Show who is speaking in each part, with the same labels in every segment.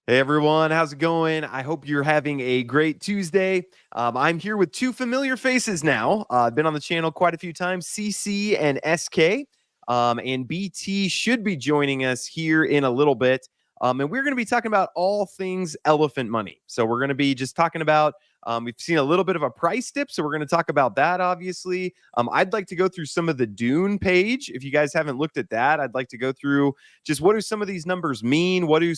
Speaker 1: Hey everyone, how's it going? I hope you're having a great Tuesday. I'm here with two familiar faces now. I've been on the channel quite a few times, CC and SK. And BT should be joining us here in a little bit. And we're going to be talking about all things elephant money. So we're going to be just talking about, we've seen a little bit of a price dip. So we're going to talk about that, obviously. I'd like to go through some of the Dune page. If you guys haven't looked at that, I'd like to go through just what do some of these numbers mean? What do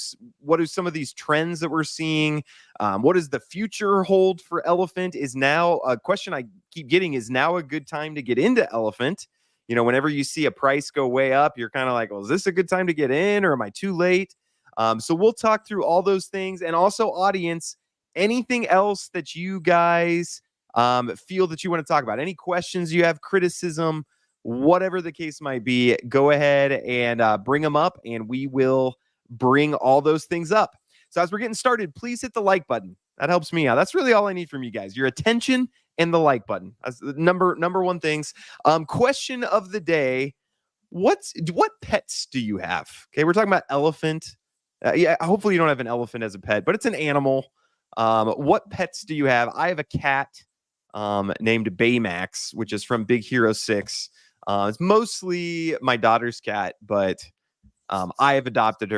Speaker 1: some of these trends that we're seeing? What does the future hold for elephant? Is now a question I keep getting, is now a good time to get into elephant? You know, whenever you see a price go way up, you're kind of like, well, is this a good time to get in or am I too late? So we'll talk through all those things. And also, audience, anything else that you guys feel that you want to talk about, any questions you have, criticism, whatever the case might be, go ahead and bring them up and we will bring all those things up. So as we're getting started, please hit the like button. That helps me out. That's really all I need from you guys. Your attention and the like button. That's the number one things. Question of the day. What pets do you have? Okay, we're talking about elephant. Yeah, hopefully you don't have an elephant as a pet, but it's an animal. What pets do you have? I have a cat named Baymax, which is from Big Hero 6. It's mostly my daughter's cat, but I have adopted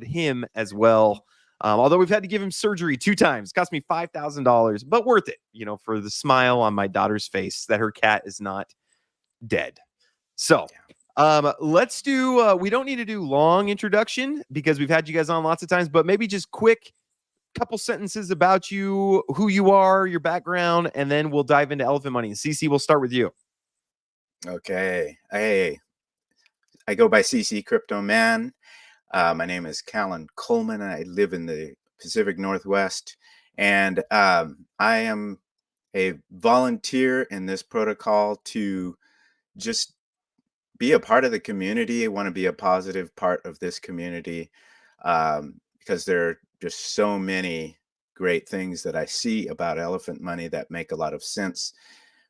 Speaker 1: him as well. Although we've had to give him surgery 2 times. It cost me $5,000, but worth it, you know, for the smile on my daughter's face that her cat is not dead. So let's do, we don't need to do long introduction because we've had you guys on lots of times, but maybe just quick couple sentences about you, who you are, your background, and then we'll dive into elephant money. And CC, we'll start with you.
Speaker 2: Okay. Hey, I go by CC Crypto Man. My name is Callan Coleman, and I live in the Pacific Northwest. And I am a volunteer in this protocol to just be a part of the community. I want to be a positive part of this community because there are just so many great things that I see about elephant money that make a lot of sense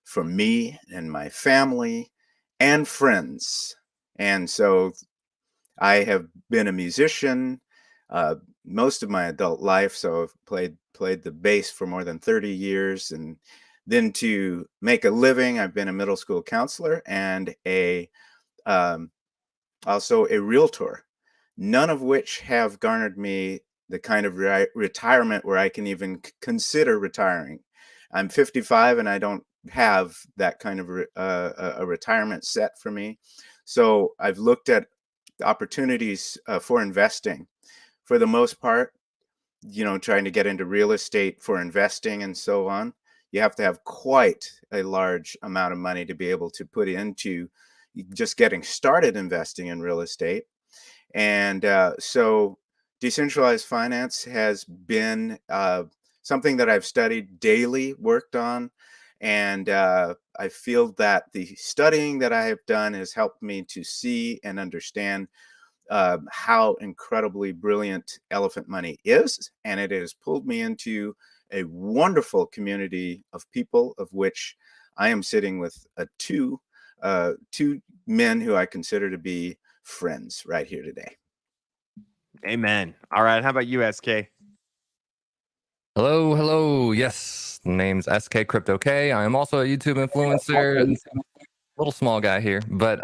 Speaker 2: for me and my family and friends. And so I have been a musician most of my adult life. So I've played the bass for more than 30 years. And then to make a living, I've been a middle school counselor and also a realtor, none of which have garnered me the kind of retirement where I can even consider retiring. I'm 55 and I don't have that kind of a retirement set for me. So I've looked at opportunities for investing. For the most part, you know, trying to get into real estate for investing and so on, you have to have quite a large amount of money to be able to put into just getting started investing in real estate. And so decentralized finance has been something that I've studied daily, worked on, and I feel that the studying that I have done has helped me to see and understand how incredibly brilliant elephant money is. And it has pulled me into a wonderful community of people, of which I am sitting with two men who I consider to be friends right here today.
Speaker 1: Amen. All right. How about you, SK?
Speaker 3: Hello. Yes, name's SK Crypto K. I am also a YouTube influencer. Little small guy here, but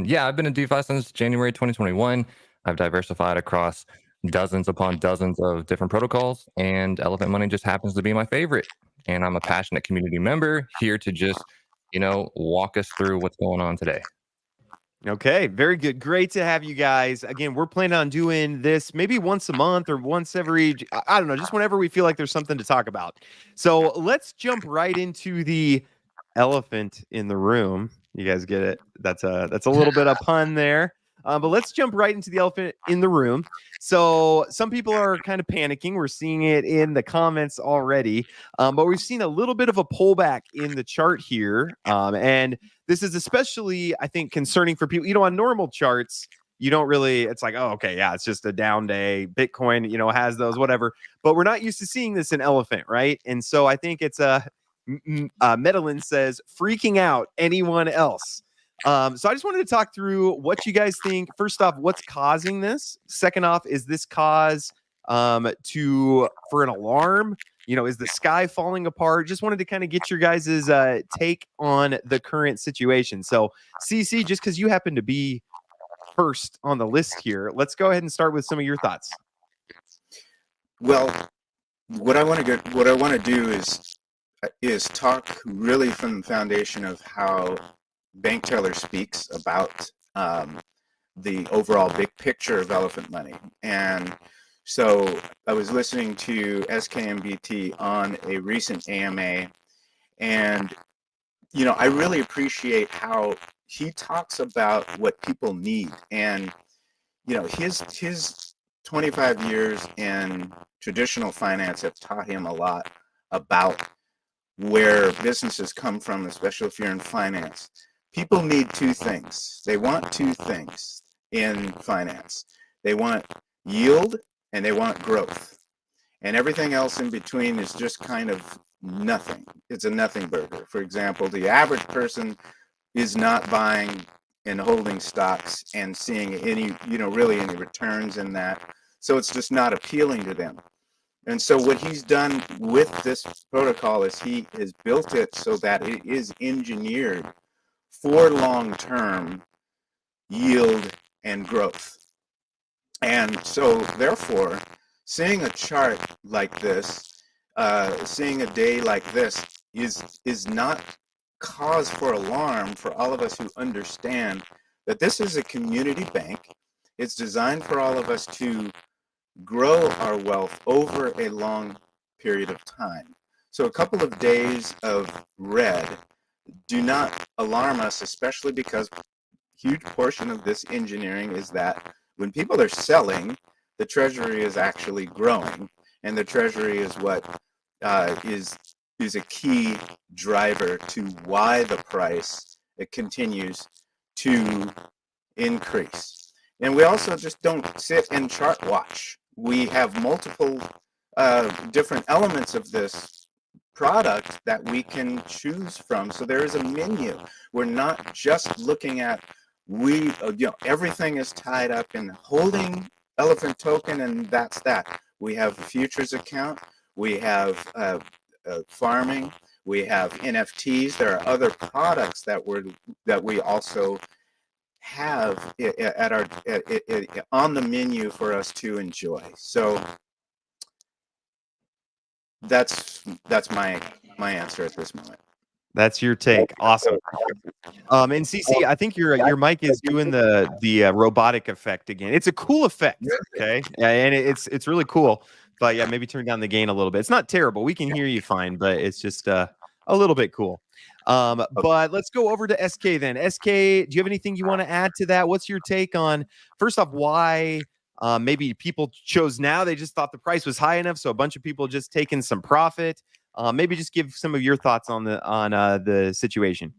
Speaker 3: yeah, I've been in DeFi since January 2021. I've diversified across dozens upon dozens of different protocols, and elephant money just happens to be my favorite. And I'm a passionate community member here to just, walk us through what's going on today.
Speaker 1: Okay, very good. Great to have you guys. Again, we're planning on doing this maybe once a month or once every, I don't know, just whenever we feel like there's something to talk about. So let's jump right into the elephant in the room. You guys get it? That's a little bit of pun there. But let's jump right into the elephant in the room. So some people are kind of panicking. We're seeing it in the comments already. But we've seen a little bit of a pullback in the chart here. And this is especially, I think, concerning for people, on normal charts, you don't really, it's like, oh, okay, yeah, it's just a down day. Bitcoin, has those, whatever. But we're not used to seeing this in elephant, right? And so I think it's Medellin says, freaking out anyone else. So I just wanted to talk through what you guys think. First off, what's causing this? Second off, is this cause for an alarm? You know, is the sky falling apart? Just wanted to kind of get your guys' take on the current situation. So, CC, just because you happen to be first on the list here, let's go ahead and start with some of your thoughts.
Speaker 2: Well, what I want to do is talk really from the foundation of how bank teller speaks about the overall big picture of elephant money. And so I was listening to SKMBT on a recent AMA, and you know, I really appreciate how he talks about what people need. And you know, his 25 years in traditional finance have taught him a lot about where businesses come from, especially if you're in finance. People need two things. They want two things in finance. They want yield and they want growth. And everything else in between is just kind of nothing. It's a nothing burger. For example, the average person is not buying and holding stocks and seeing any, you know, really any returns in that. So it's just not appealing to them. And so what he's done with this protocol is he has built it so that it is engineered for long-term yield and growth. And so therefore, seeing a chart like this, seeing a day like this is not cause for alarm for all of us who understand that this is a community bank. It's designed for all of us to grow our wealth over a long period of time. So a couple of days of red do not alarm us, especially because a huge portion of this engineering is that when people are selling, the Treasury is actually growing, and the Treasury is what is a key driver to why the price it continues to increase. And we also just don't sit and chart watch. We have multiple different elements of this product that we can choose from. So there is a menu. We're not just looking at everything is tied up in holding elephant token and that's that. We have a futures account. We have farming. We have NFTs. There are other products that we also have at our on the menu for us to enjoy. So that's my answer at this moment.
Speaker 1: That's your take. Awesome. And CC, I think your mic is doing the robotic effect again. It's a cool effect. Okay. Yeah, and it's really cool. But yeah, maybe turn down the gain a little bit. It's not terrible. We can hear you fine, but it's just a little bit cool. But let's go over to SK then. SK, do you have anything you want to add to that? What's your take on, first off, why maybe people chose now? They just thought the price was high enough, so a bunch of people just taking some profit. Maybe just give some of your thoughts on the situation.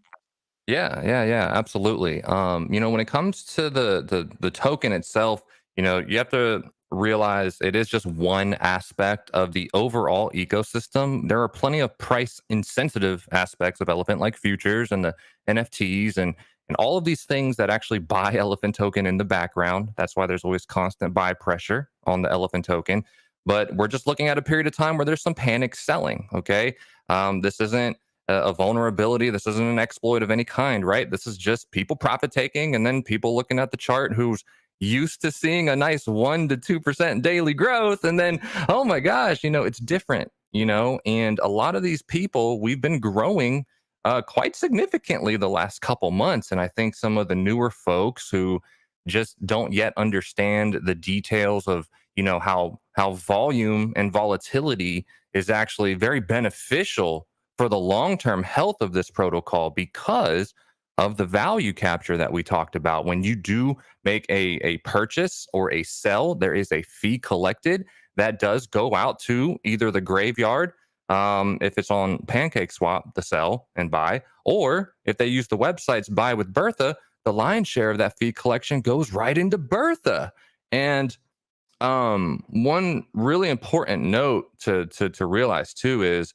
Speaker 3: Yeah, absolutely. You know, when it comes to the token itself, you know, you have to realize it is just one aspect of the overall ecosystem. There are plenty of price insensitive aspects of Elephant, like futures and the NFTs and all of these things that actually buy Elephant token in the background. That's why there's always constant buy pressure on the Elephant token. But we're just looking at a period of time where there's some panic selling. Okay, this isn't a vulnerability. This isn't an exploit of any kind, right? This is just people profit taking and then people looking at the chart who's used to seeing a nice 1 to 2% daily growth. And then, oh my gosh, you know, it's different, you know, and a lot of these people, we've been growing quite significantly the last couple months. And I think some of the newer folks who just don't yet understand the details of, you know, how volume and volatility is actually very beneficial for the long-term health of this protocol because of the value capture that we talked about. When you do make a purchase or a sell, there is a fee collected that does go out to either the graveyard, if it's on Pancake Swap, the sell and buy, or if they use the website's buy with Bertha, the lion's share of that fee collection goes right into Bertha. And one really important note to realize too is,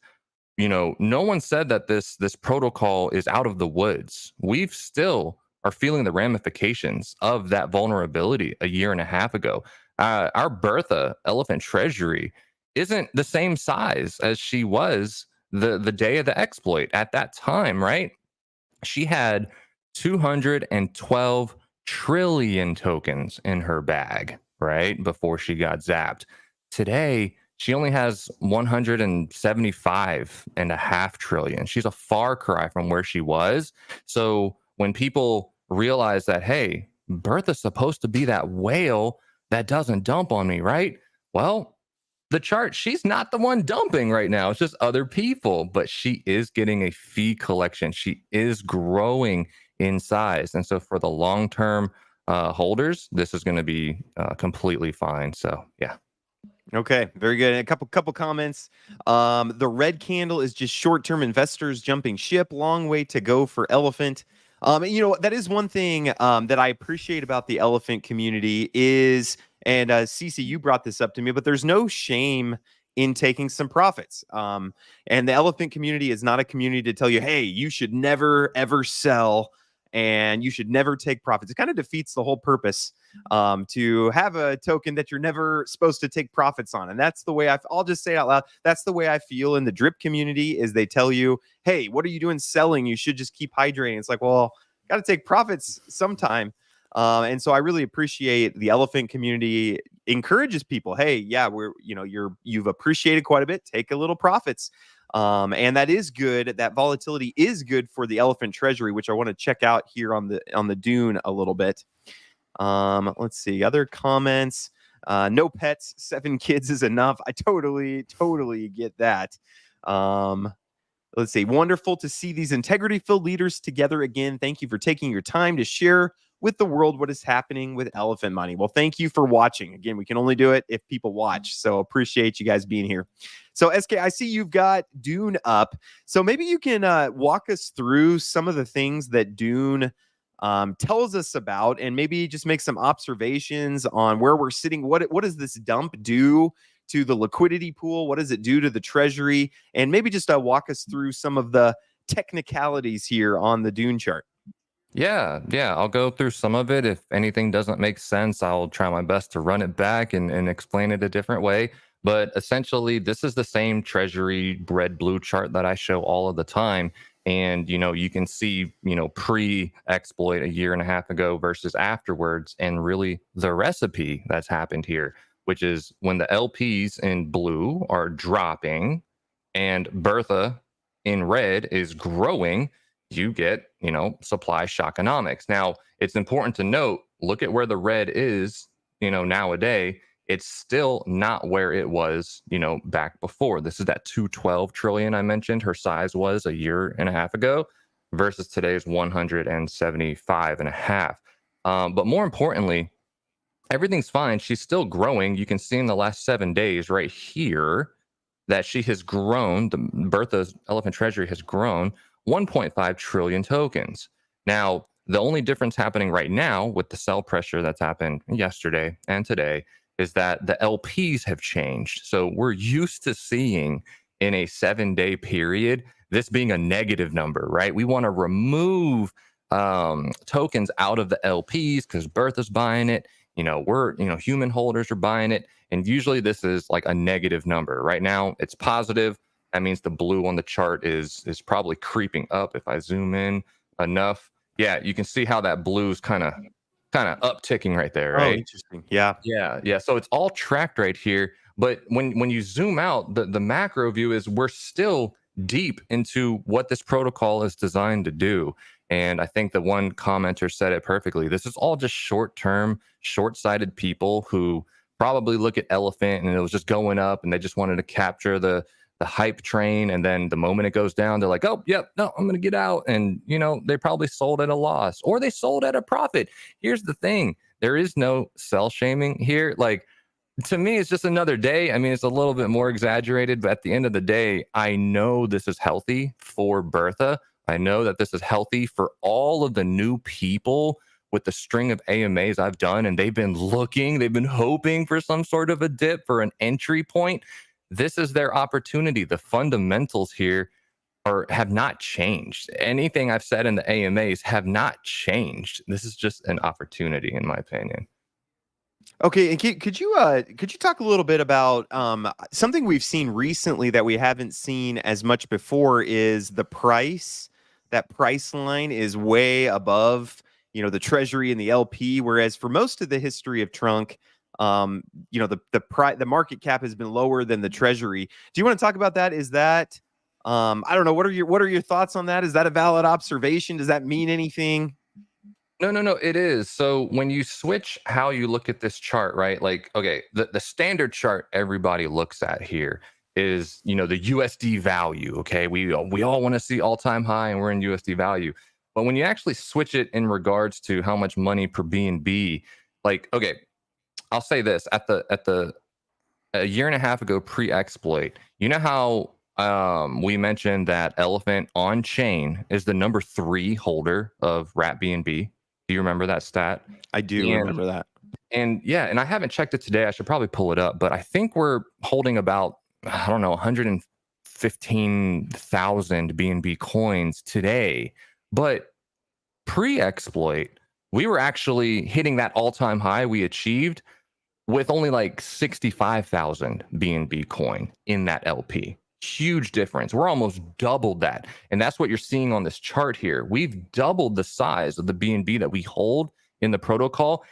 Speaker 3: you know, no one said that this protocol is out of the woods. We've still are feeling the ramifications of that vulnerability a year and a half ago. Our Bertha Elephant Treasury isn't the same size as she was the day of the exploit at that time, right? She had 212 trillion tokens in her bag, right? Before she got zapped. Today, she only has 175.5 trillion. She's a far cry from where she was. So when people realize that, hey, Bertha's supposed to be that whale that doesn't dump on me, right? Well, the chart, she's not the one dumping right now. It's just other people, but she is getting a fee collection. She is growing in size. And so for the long term holders, this is going to be completely fine. So, yeah.
Speaker 1: Okay, very good. And a couple comments. The red candle is just short-term investors jumping ship. Long way to go for elephant. That is one thing that I appreciate about the elephant community is, and Cece, you brought this up to me, but there's no shame in taking some profits. And the elephant community is not a community to tell you, hey, you should never ever sell and you should never take profits. It kind of defeats the whole purpose to have a token that you're never supposed to take profits on. And that's the way I'll just say it out loud. That's the way I feel in the drip community is they tell you, hey, what are you doing selling? You should just keep hydrating. It's like, well, got to take profits sometime. And so I really appreciate the elephant community encourages people. Hey, yeah, you've appreciated quite a bit. Take a little profits. And that is good. That volatility is good for the elephant treasury, which I want to check out here on the dune a little bit. Let's see other comments. No pets, 7 kids is enough. I totally get that. Let's see. Wonderful to see these integrity-filled leaders together again. Thank you for taking your time to share with the world what is happening with elephant money. Well, thank you for watching. Again, we can only do it if people watch. So appreciate you guys being here. So SK, I see you've got Dune up. So maybe you can walk us through some of the things that Dune tells us about, and maybe just make some observations on where we're sitting. What does this dump do to the liquidity pool? What does it do to the treasury? And maybe just walk us through some of the technicalities here on the Dune chart.
Speaker 3: Yeah, I'll go through some of it. If anything doesn't make sense, I'll try my best to run it back and explain it a different way. But essentially, this is the same treasury red blue chart that I show all of the time. And, you can see, pre-exploit a year and a half ago versus afterwards. And really the recipe that's happened here, which is when the LPs in blue are dropping and Bertha in red is growing, you get, supply shockonomics. Now, it's important to note, look at where the red is, nowadays. It's still not where it was, back before. This is that 212 trillion I mentioned her size was a year and a half ago versus today's 175.5. But more importantly, everything's fine. She's still growing. You can see in the last 7 days right here that she has grown. The Bertha's Elephant Treasury has grown 1.5 trillion tokens. Now, the only difference happening right now with the sell pressure that's happened yesterday and today is that the LPs have changed. So we're used to seeing in a 7-day period this being a negative number, right? We want to remove tokens out of the LPs because Bertha's buying it. Human holders are buying it. And usually this is like a negative number. Right now, it's positive. That means the blue on the chart is probably creeping up. If I zoom in enough, yeah, you can see how that blue is kind of upticking right there, right?
Speaker 1: Oh, interesting. Yeah.
Speaker 3: So it's all tracked right here. But when you zoom out, the macro view is we're still deep into what this protocol is designed to do. And I think the one commenter said it perfectly. This is all just short-term, short-sighted people who probably look at elephant and it was just going up and they just wanted to capture the hype train. And then the moment it goes down, they're like, oh, yep, no, I'm going to get out. And, they probably sold at a loss or they sold at a profit. Here's the thing. There is no sell shaming here. Like, to me, it's just another day. I mean, it's a little bit more exaggerated, but at the end of the day, I know this is healthy for Bertha. I know that this is healthy for all of the new people with the string of AMAs I've done, and they've been hoping for some sort of a dip for an entry point. This is their opportunity. The fundamentals here have not changed. Anything I've said in the AMAs have not changed. This is just an opportunity, in my opinion.
Speaker 1: Okay, and could you talk a little bit about something we've seen recently that we haven't seen as much before is the price. That price line is way above, the Treasury and the LP, whereas for most of the history of Trunk, the market cap has been lower than the Treasury. Do you want to talk about that? Is that I don't know, what are your thoughts on that? Is that a valid observation? Does that mean anything?
Speaker 3: No. It is. So when you switch how you look at this chart, right? Like, okay, the standard chart everybody looks at here is, the USD value. Okay, we all want to see all time high, and we're in USD value. But when you actually switch it in regards to how much money per BNB, like, okay, I'll say this at the a year and a half ago pre-exploit, you know how we mentioned that Elephant on chain is the number 3 holder of Rat BNB. Do you remember that stat?
Speaker 1: I do
Speaker 3: And
Speaker 1: remember that.
Speaker 3: and yeah, and I haven't checked it today. I should probably pull it up, but I think we're holding about, I don't know, 115,000 BNB coins today. But pre-exploit, we were actually hitting that all-time high we achieved with only like 65,000 BNB coin in that LP. Huge difference. We're almost doubled that. And that's what you're seeing on this chart here. We've doubled the size of the BNB that we hold in the protocol.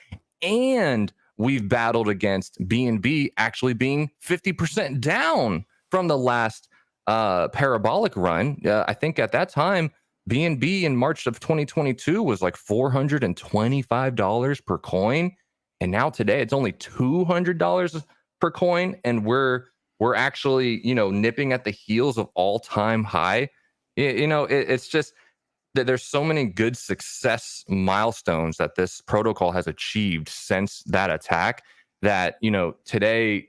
Speaker 3: And we've battled against BNB actually being 50% down from the last parabolic run. I think at that time, BNB in March of 2022 was like $425 per coin. And now today it's only $200 per coin, and we're actually nipping at the heels of all-time high. It's just that there's so many good success milestones that this protocol has achieved since that attack that today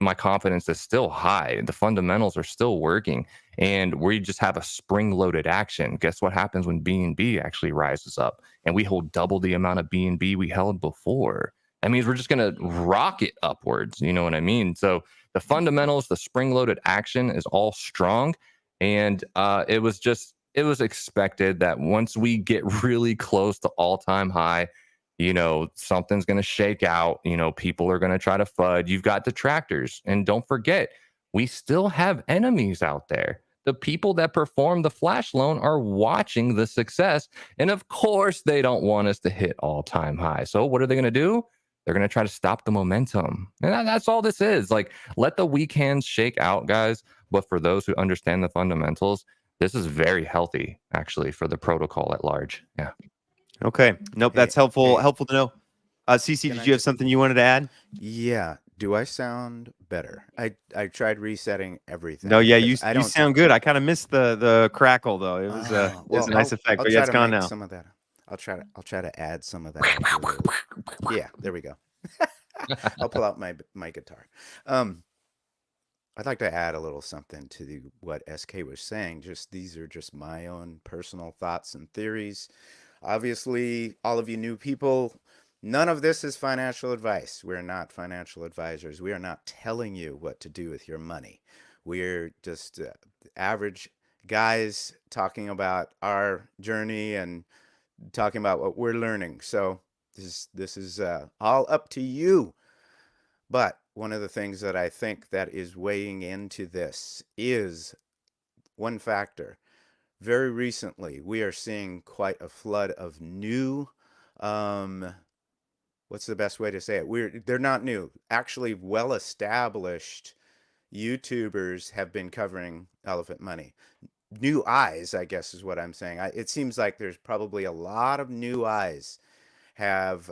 Speaker 3: my confidence is still high. The fundamentals are still working, and we just have a spring-loaded action. Guess what happens when BNB actually rises up and we hold double the amount of BNB we held before? That means we're just going to rocket upwards. You know what I mean? So the fundamentals, the spring-loaded action is all strong, and it was expected that once we get really close to all-time high, something's going to shake out. People are going to try to FUD. You've got detractors. And don't forget, we still have enemies out there. The people that perform the flash loan are watching the success. And of course, they don't want us to hit all time high. So what are they going to do? They're going to try to stop the momentum. And that's all this is. Like, let the weak hands shake out, guys. But for those who understand the fundamentals, this is very healthy, actually, for the protocol at large. Yeah.
Speaker 1: Okay. Nope. That's helpful.
Speaker 2: Hey,
Speaker 1: Helpful to know. CC,
Speaker 2: can
Speaker 1: did
Speaker 2: I
Speaker 1: you have
Speaker 2: just?
Speaker 1: something you wanted to add?
Speaker 2: Yeah. Do I sound better? I tried resetting everything
Speaker 1: No. Yeah.
Speaker 2: because I
Speaker 1: You
Speaker 2: don't.
Speaker 1: sound good. I kind of missed the crackle though. It was
Speaker 2: Oh,
Speaker 1: it was
Speaker 2: well,
Speaker 1: a nice effect,
Speaker 2: I'll
Speaker 1: but yeah,
Speaker 2: try
Speaker 1: it's
Speaker 2: to
Speaker 1: gone
Speaker 2: make
Speaker 1: now.
Speaker 2: some of that. I'll try to add some of that into it. Yeah, there we go. I'll pull out my guitar. Um, I'd like to add a little something to what SK was saying. These are just my own personal thoughts and theories. Obviously, all of you new people, none of this is financial advice. We're not financial advisors. We are not telling you what to do with your money. We're just average guys talking about our journey and talking about what we're learning. So this is all up to you. But one of the things that I think that is weighing into this is one factor. Very recently, we are seeing quite a flood of new, um, what's the best way to say it? They're not new. Actually, well-established YouTubers have been covering elephant money. New eyes, I guess, is what I'm saying. It seems like there's probably a lot of new eyes have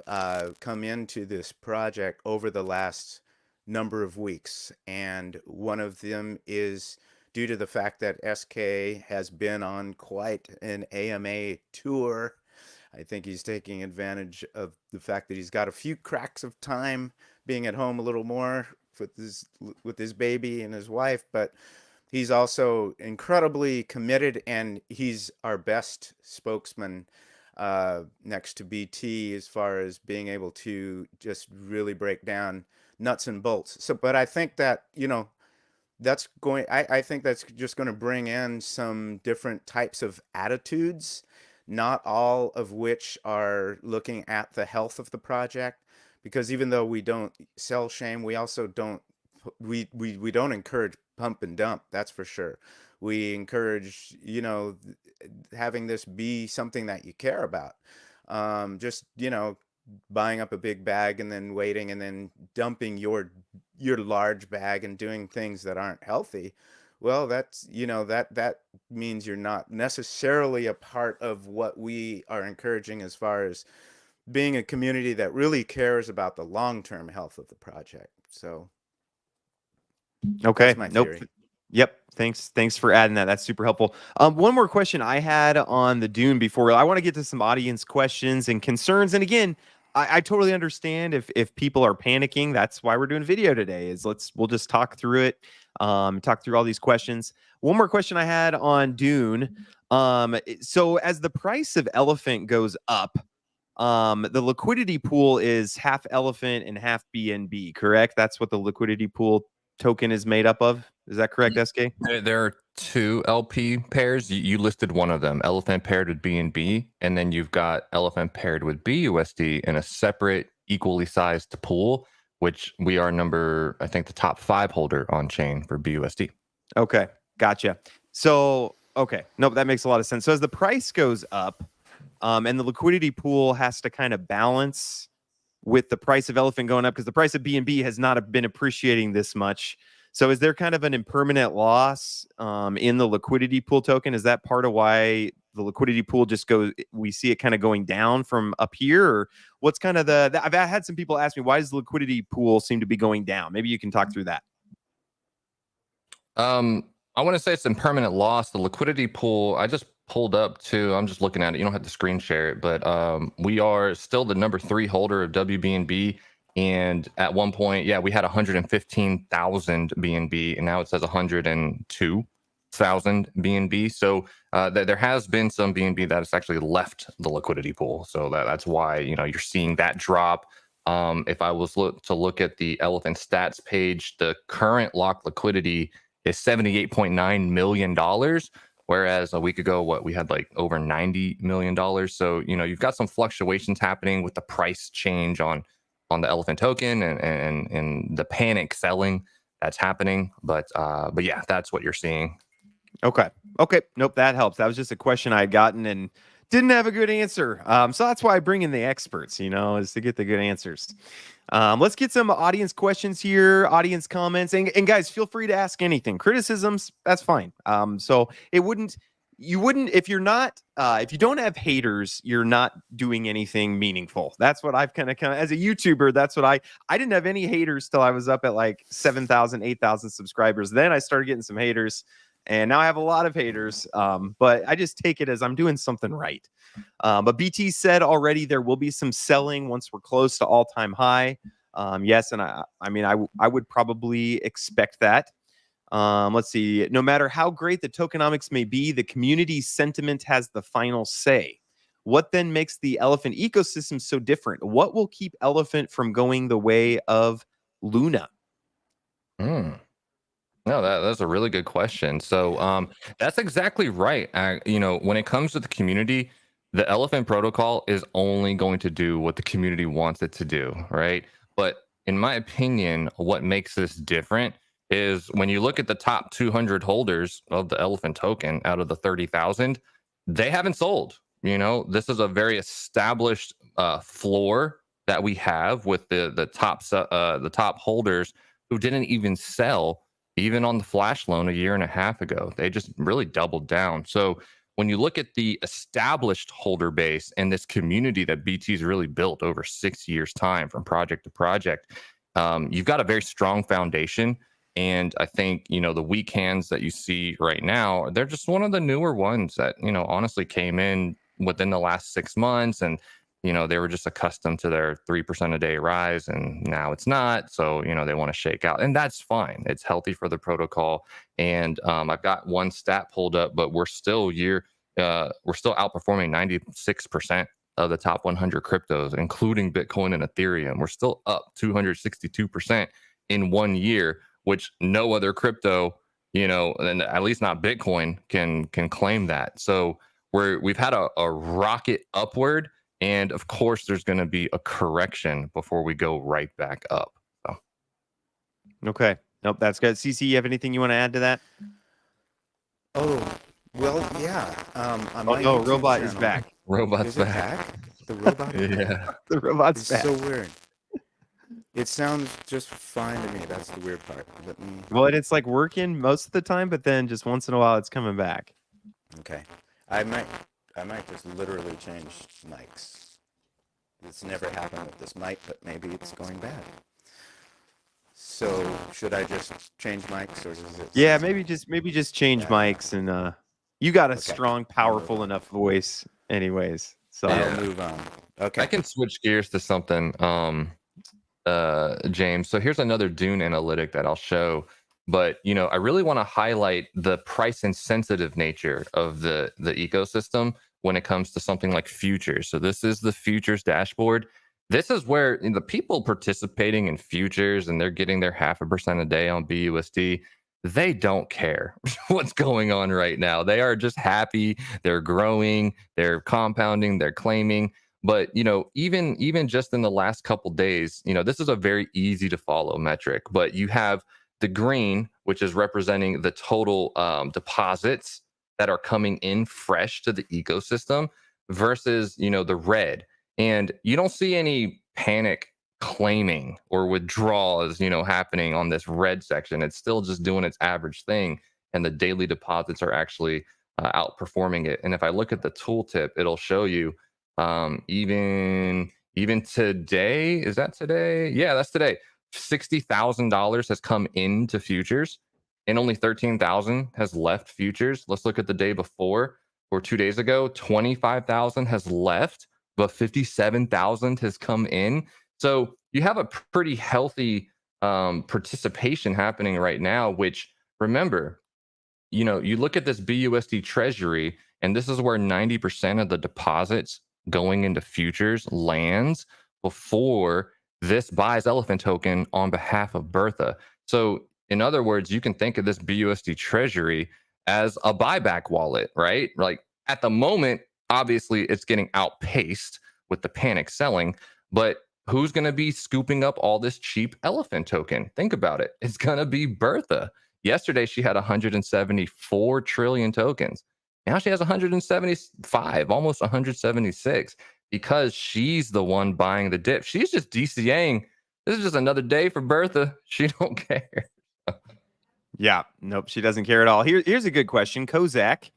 Speaker 2: come into this project over the last number of weeks. And one of them is due to the fact that SK has been on quite an AMA tour. I think he's taking advantage of the fact that he's got a few cracks of time being at home a little more with his baby and his wife, but he's also incredibly committed, and he's our best spokesman next to BT as far as being able to just really break down nuts and bolts. So, but I think that, I think that's just going to bring in some different types of attitudes, not all of which are looking at the health of the project, because even though we don't sell shame, we also don't we don't encourage pump and dump. That's for sure. We encourage, having this be something that you care about. Just, buying up a big bag and then waiting and then dumping your large bag and doing things that aren't healthy. Well, that's, that means you're not necessarily a part of what we are encouraging as far as being a community that really cares about the long-term health of the project. So
Speaker 1: Okay.
Speaker 2: that's my
Speaker 1: Nope.
Speaker 2: theory.
Speaker 1: Yep. Thanks for adding that. That's super helpful. One more question I had on the Dune before I want to get to some audience questions and concerns. And again, I totally understand if people are panicking. That's why we're doing video today. We'll just talk through it. Talk through all these questions. One more question I had on Dune. So as the price of elephant goes up, the liquidity pool is half elephant and half BNB, correct? That's what the liquidity pool token is made up of. Is that correct, SK?
Speaker 3: There are two LP pairs. You listed one of them, elephant paired with BNB, and then you've got elephant paired with BUSD in a separate, equally sized pool, which we are I think the top 5 holder on chain for BUSD.
Speaker 1: Okay, gotcha. So, okay, nope, that makes a lot of sense. So as the price goes up, and the liquidity pool has to kind of balance with the price of elephant going up because the price of BNB has not been appreciating this much. So is there kind of an impermanent loss in the liquidity pool token? Is that part of why the liquidity pool just goes, we see it kind of going down from up here? Or what's kind of I've had some people ask me, why does the liquidity pool seem to be going down? Maybe you can talk through that.
Speaker 3: I want to say it's impermanent loss. The liquidity pool, I just pulled up to, I'm just looking at it. You don't have to screen share it, but we are still the number 3 holder of WBNB. And at one point, we had 115,000 BNB, and now it says 102,000 BNB. So there has been some BNB that has actually left the liquidity pool. So that's why, you're seeing that drop. If I was to look at the Elephant stats page, the current locked liquidity is $78.9 million. Whereas a week ago, we had like over $90 million. So, you've got some fluctuations happening with the price change on the Elephant token and the panic selling that's happening. But yeah, that's what you're seeing.
Speaker 1: Okay. Nope, that helps. That was just a question I had gotten and didn't have a good answer. So that's why I bring in the experts, is to get the good answers. Let's get some audience questions here, audience comments, and guys, feel free to ask anything. Criticisms, that's fine. So you wouldn't if you're not if you don't have haters, you're not doing anything meaningful. That's what I've kind of as a YouTuber, that's what I didn't have any haters till I was up at like 7,000, 8,000 subscribers. Then I started getting some haters. And now I have a lot of haters, but I just take it as I'm doing something right. But BT said already there will be some selling once we're close to all-time high. Yes, and I would probably expect that. Let's see. No matter how great the tokenomics may be, the community sentiment has the final say. What then makes the Elephant ecosystem so different? What will keep Elephant from going the way of Luna?
Speaker 3: No, that's a really good question. So that's exactly right. When it comes to the community, the Elephant protocol is only going to do what the community wants it to do, right? But in my opinion, what makes this different is when you look at the top 200 holders of the Elephant token out of the 30,000, they haven't sold. This is a very established floor that we have with the top holders who didn't even sell even on the flash loan a year and a half ago. They just really doubled down. So when you look at the established holder base and this community that BT's really built over 6 years' time from project to project, you've got a very strong foundation. And I think, the weak hands that you see right now, they're just one of the newer ones that, honestly came in within the last 6 months. And they were just accustomed to their 3% a day rise, and now it's not. So, they want to shake out, and that's fine. It's healthy for the protocol. And I've got one stat pulled up, but we're still outperforming 96% of the top 100 cryptos, including Bitcoin and Ethereum. We're still up 262% in 1 year, which no other crypto, and at least not Bitcoin can claim that. So we've had a rocket upward. And of course, there's going to be a correction before we go right back up. So.
Speaker 1: Okay. Nope, that's good. CC, you have anything you want to add to that?
Speaker 2: Oh, well, yeah. On
Speaker 1: Oh
Speaker 2: my
Speaker 1: no,
Speaker 2: YouTube
Speaker 1: robot
Speaker 2: channel,
Speaker 1: is back.
Speaker 3: Robot's
Speaker 2: Is it
Speaker 3: back.
Speaker 2: The robot is
Speaker 3: Yeah.
Speaker 2: back.
Speaker 1: The robot's
Speaker 2: It's
Speaker 1: back.
Speaker 2: so weird. It sounds just fine to me. That's the weird part. Let me.
Speaker 1: Well, and it's like working most of the time, but then just once in a while it's coming back.
Speaker 2: Okay. I might just literally change mics. It's never happened with this mic, but maybe it's going bad. So should I just change mics, or is it?
Speaker 1: Yeah, maybe just change mics, and you got a strong, powerful enough voice, anyways. So
Speaker 2: I'll move on. Okay.
Speaker 3: I can switch gears to something, James. So here's another Dune analytic that I'll show. But I really want to highlight the price insensitive nature of the ecosystem when it comes to something like futures. So this is the futures dashboard. This is where the people participating in futures and they're getting their 0.5% a day on BUSD. They don't care what's going on right now. They are just happy. They're growing. They're compounding. They're claiming. But even just in the last couple days, this is a very easy to follow metric. But you have the green, which is representing the total deposits that are coming in fresh to the ecosystem, versus the red. And you don't see any panic claiming or withdrawals happening on this red section. It's still just doing its average thing, and the daily deposits are actually outperforming it. And if I look at the tooltip, it'll show you even today. Is that today? Yeah, that's today. $60,000 has come into futures, and only 13,000 has left futures. Let's look at the day before, or 2 days ago. 25,000 has left, but 57,000 has come in. So you have a pretty healthy participation happening right now, which, remember, you look at this BUSD Treasury, and this is where 90% of the deposits going into futures lands before this buys elephant token on behalf of Bertha. So in other words, you can think of this BUSD Treasury as a buyback wallet, right? Like at the moment, obviously it's getting outpaced with the panic selling, but who's going to be scooping up all this cheap elephant token? Think about it. It's going to be Bertha. Yesterday, she had 174 trillion tokens. Now she has 175, almost 176, because she's the one buying the dip. She's just DCAing. This is just another day for Bertha. She don't care.
Speaker 1: Yeah, nope, she doesn't care at all. Here's a good question. Kozak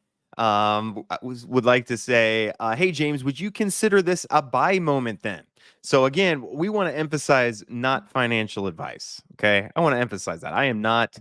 Speaker 1: would like to say, hey, James, would you consider this a buy moment then? So again, we want to emphasize not financial advice. Okay, I want to emphasize that. I am not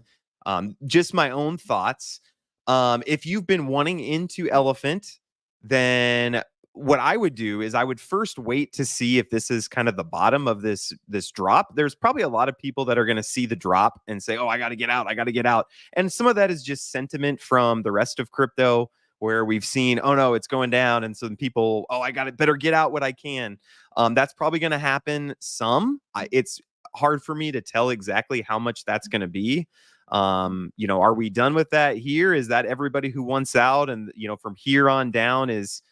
Speaker 1: just my own thoughts. If you've been wanting into elephant, then what I would do is I would first wait to see if this is kind of the bottom of this drop. There's probably a lot of people that are going to see the drop and say, "Oh, I got to get out. I got to get out." And some of that is just sentiment from the rest of crypto, where we've seen, "Oh no, it's going down," and some people, "Oh, I got to better get out what I can." That's probably going to happen. It's hard for me to tell exactly how much that's going to be. Are we done with that here? Is that everybody who wants out? And, from here on down is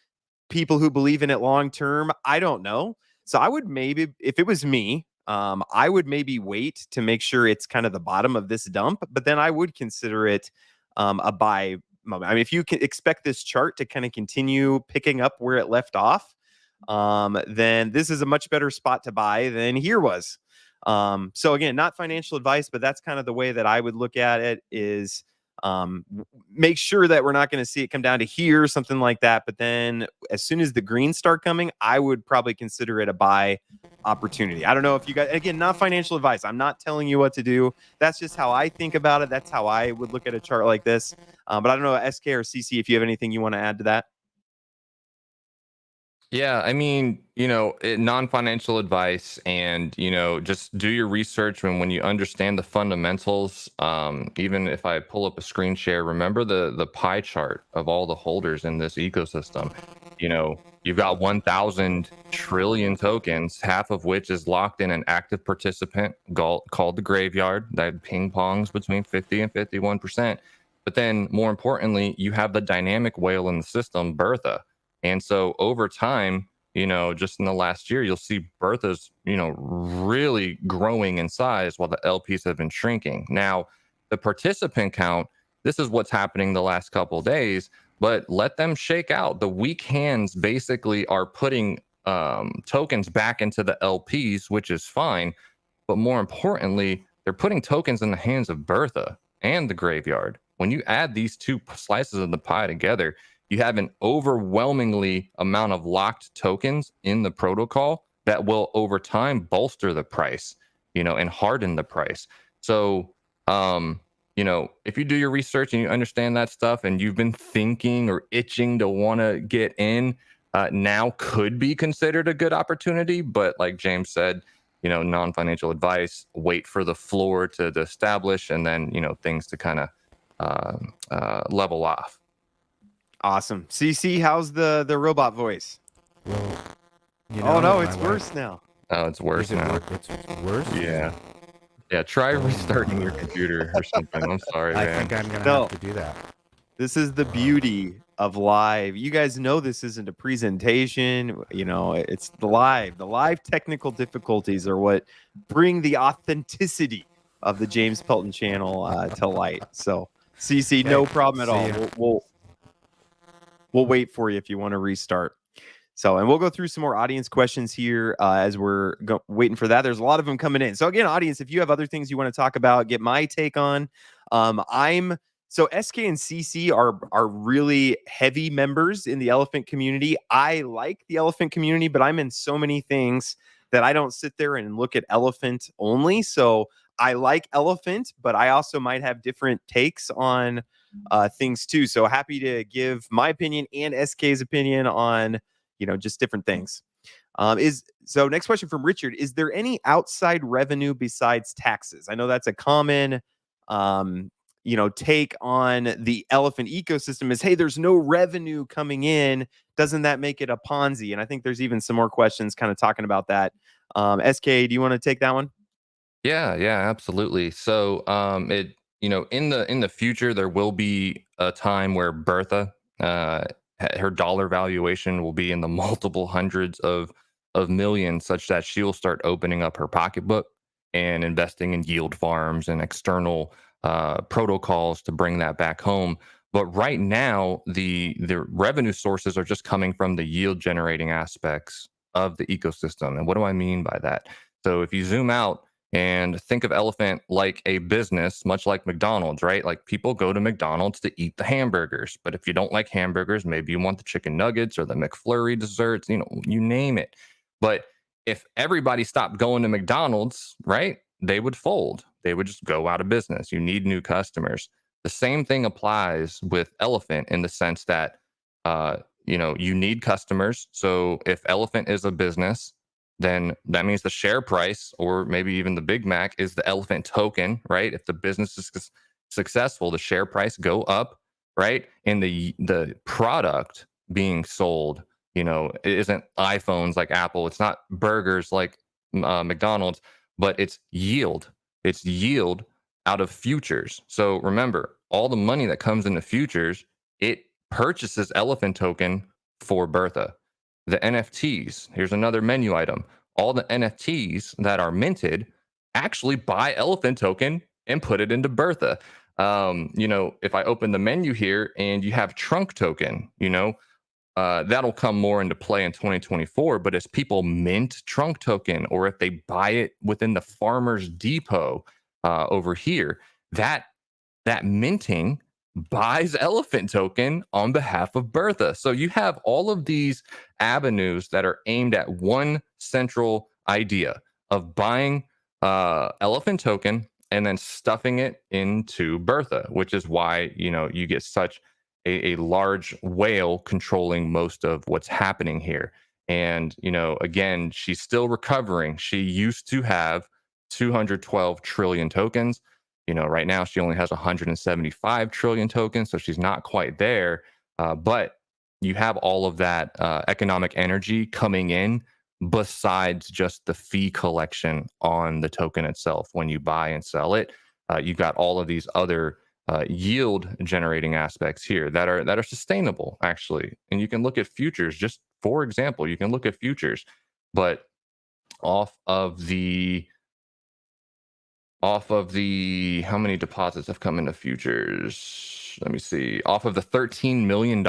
Speaker 1: people who believe in it long term? I don't know. So I would maybe, if it was me, I would maybe wait to make sure it's kind of the bottom of this dump, but then I would consider it a buy moment. I mean, if you can expect this chart to kind of continue picking up where it left off, then this is a much better spot to buy than here was. So again, not financial advice, but that's kind of the way that I would look at it is make sure that we're not going to see it come down to here, something like that. But then as soon as the greens start coming, I would probably consider it a buy opportunity. I don't know if you guys, again, not financial advice. I'm not telling you what to do. That's just how I think about it. That's how I would look at a chart like this. But I don't know, SK or CC, if you have anything you want to add to that.
Speaker 3: Yeah, I mean, non-financial advice, and just do your research. When you understand the fundamentals, even if I pull up a screen share, remember the pie chart of all the holders in this ecosystem. You've got 1,000 trillion tokens, half of which is locked in an active participant called the graveyard that ping pongs between 50 and 51%. But then, more importantly, you have the dynamic whale in the system, Bertha. And so over time, just in the last year, you'll see Berthas, really growing in size while the LPs have been shrinking. Now, the participant count, this is what's happening the last couple of days, but let them shake out. The weak hands basically are putting tokens back into the LPs, which is fine. But more importantly, they're putting tokens in the hands of Bertha and the graveyard. When you add these two slices of the pie together, you have an overwhelmingly amount of locked tokens in the protocol that will over time bolster the price, and harden the price. So, if you do your research and you understand that stuff and you've been thinking or itching to want to get in, now could be considered a good opportunity. But like James said, non-financial advice, wait for the floor to establish, and then, things to kind of level off.
Speaker 1: Awesome. CC, how's the robot voice?
Speaker 4: Well,
Speaker 1: oh no, it's worse now.
Speaker 3: Oh, it's worse now.
Speaker 4: It's worse?
Speaker 3: Yeah. Yeah, try restarting your computer or something. I'm sorry,
Speaker 4: I
Speaker 3: man.
Speaker 4: think I'm going to have to do that.
Speaker 1: This is the beauty of live. You guys know this isn't a presentation. It's the live. The live technical difficulties are what bring the authenticity of the James Pelton channel to light. So, CC, no problem at all. We'll wait for you if you want to restart. So, and we'll go through some more audience questions here as we're waiting for that. There's a lot of them coming in. So again, audience, if you have other things you want to talk about, get my take on. So SK and CC are really heavy members in the elephant community. I like the elephant community, but I'm in so many things that I don't sit there and look at elephant only. So I like elephant, but I also might have different takes on things too. So happy to give my opinion and SK's opinion on just different things. So next question from Richard. Is there any outside revenue besides taxes? I know that's a common, take on the elephant ecosystem is, hey, there's no revenue coming in. Doesn't that make it a Ponzi? And I think there's even some more questions kind of talking about that. SK, do you want to take that one?
Speaker 3: Yeah, absolutely. So, in the future, there will be a time where Bertha, her dollar valuation will be in the multiple hundreds of millions, such that she will start opening up her pocketbook and investing in yield farms and external protocols to bring that back home. But right now, the revenue sources are just coming from the yield generating aspects of the ecosystem. And what do I mean by that? So if you zoom out and think of elephant like a business, much like McDonald's, right? Like people go to McDonald's to eat the hamburgers, but if you don't like hamburgers, maybe you want the chicken nuggets or the McFlurry desserts, you name it. But if everybody stopped going to McDonald's, right, they would fold. They would just go out of business. You need new customers. The same thing applies with elephant in the sense that, you need customers. So if elephant is a business, then that means the share price, or maybe even the Big Mac, is the elephant token, right? If the business is successful, the share price go up, right? And the product being sold, it isn't iPhones like Apple. It's not burgers like McDonald's, but it's yield. It's yield out of futures. So remember, all the money that comes into futures, it purchases elephant token for Bertha. The NFTs, here's another menu item. All the NFTs that are minted actually buy elephant token and put it into Bertha. If I open the menu here and you have trunk token, that'll come more into play in 2024. But as people mint trunk token, or if they buy it within the Farmers Depot over here, that minting buys elephant token on behalf of Bertha. So you have all of these avenues that are aimed at one central idea of buying elephant token and then stuffing it into Bertha, which is why, you get such a large whale controlling most of what's happening here. And, again, she's still recovering. She used to have 212 trillion tokens. Right now she only has 175 trillion tokens, so she's not quite there. But you have all of that economic energy coming in besides just the fee collection on the token itself when you buy and sell it. You've got all of these other yield generating aspects here that are sustainable, actually. And you can look at futures, just for example, you can look at futures, but off of the how many deposits have come into futures? Let me see. Off of the $13 million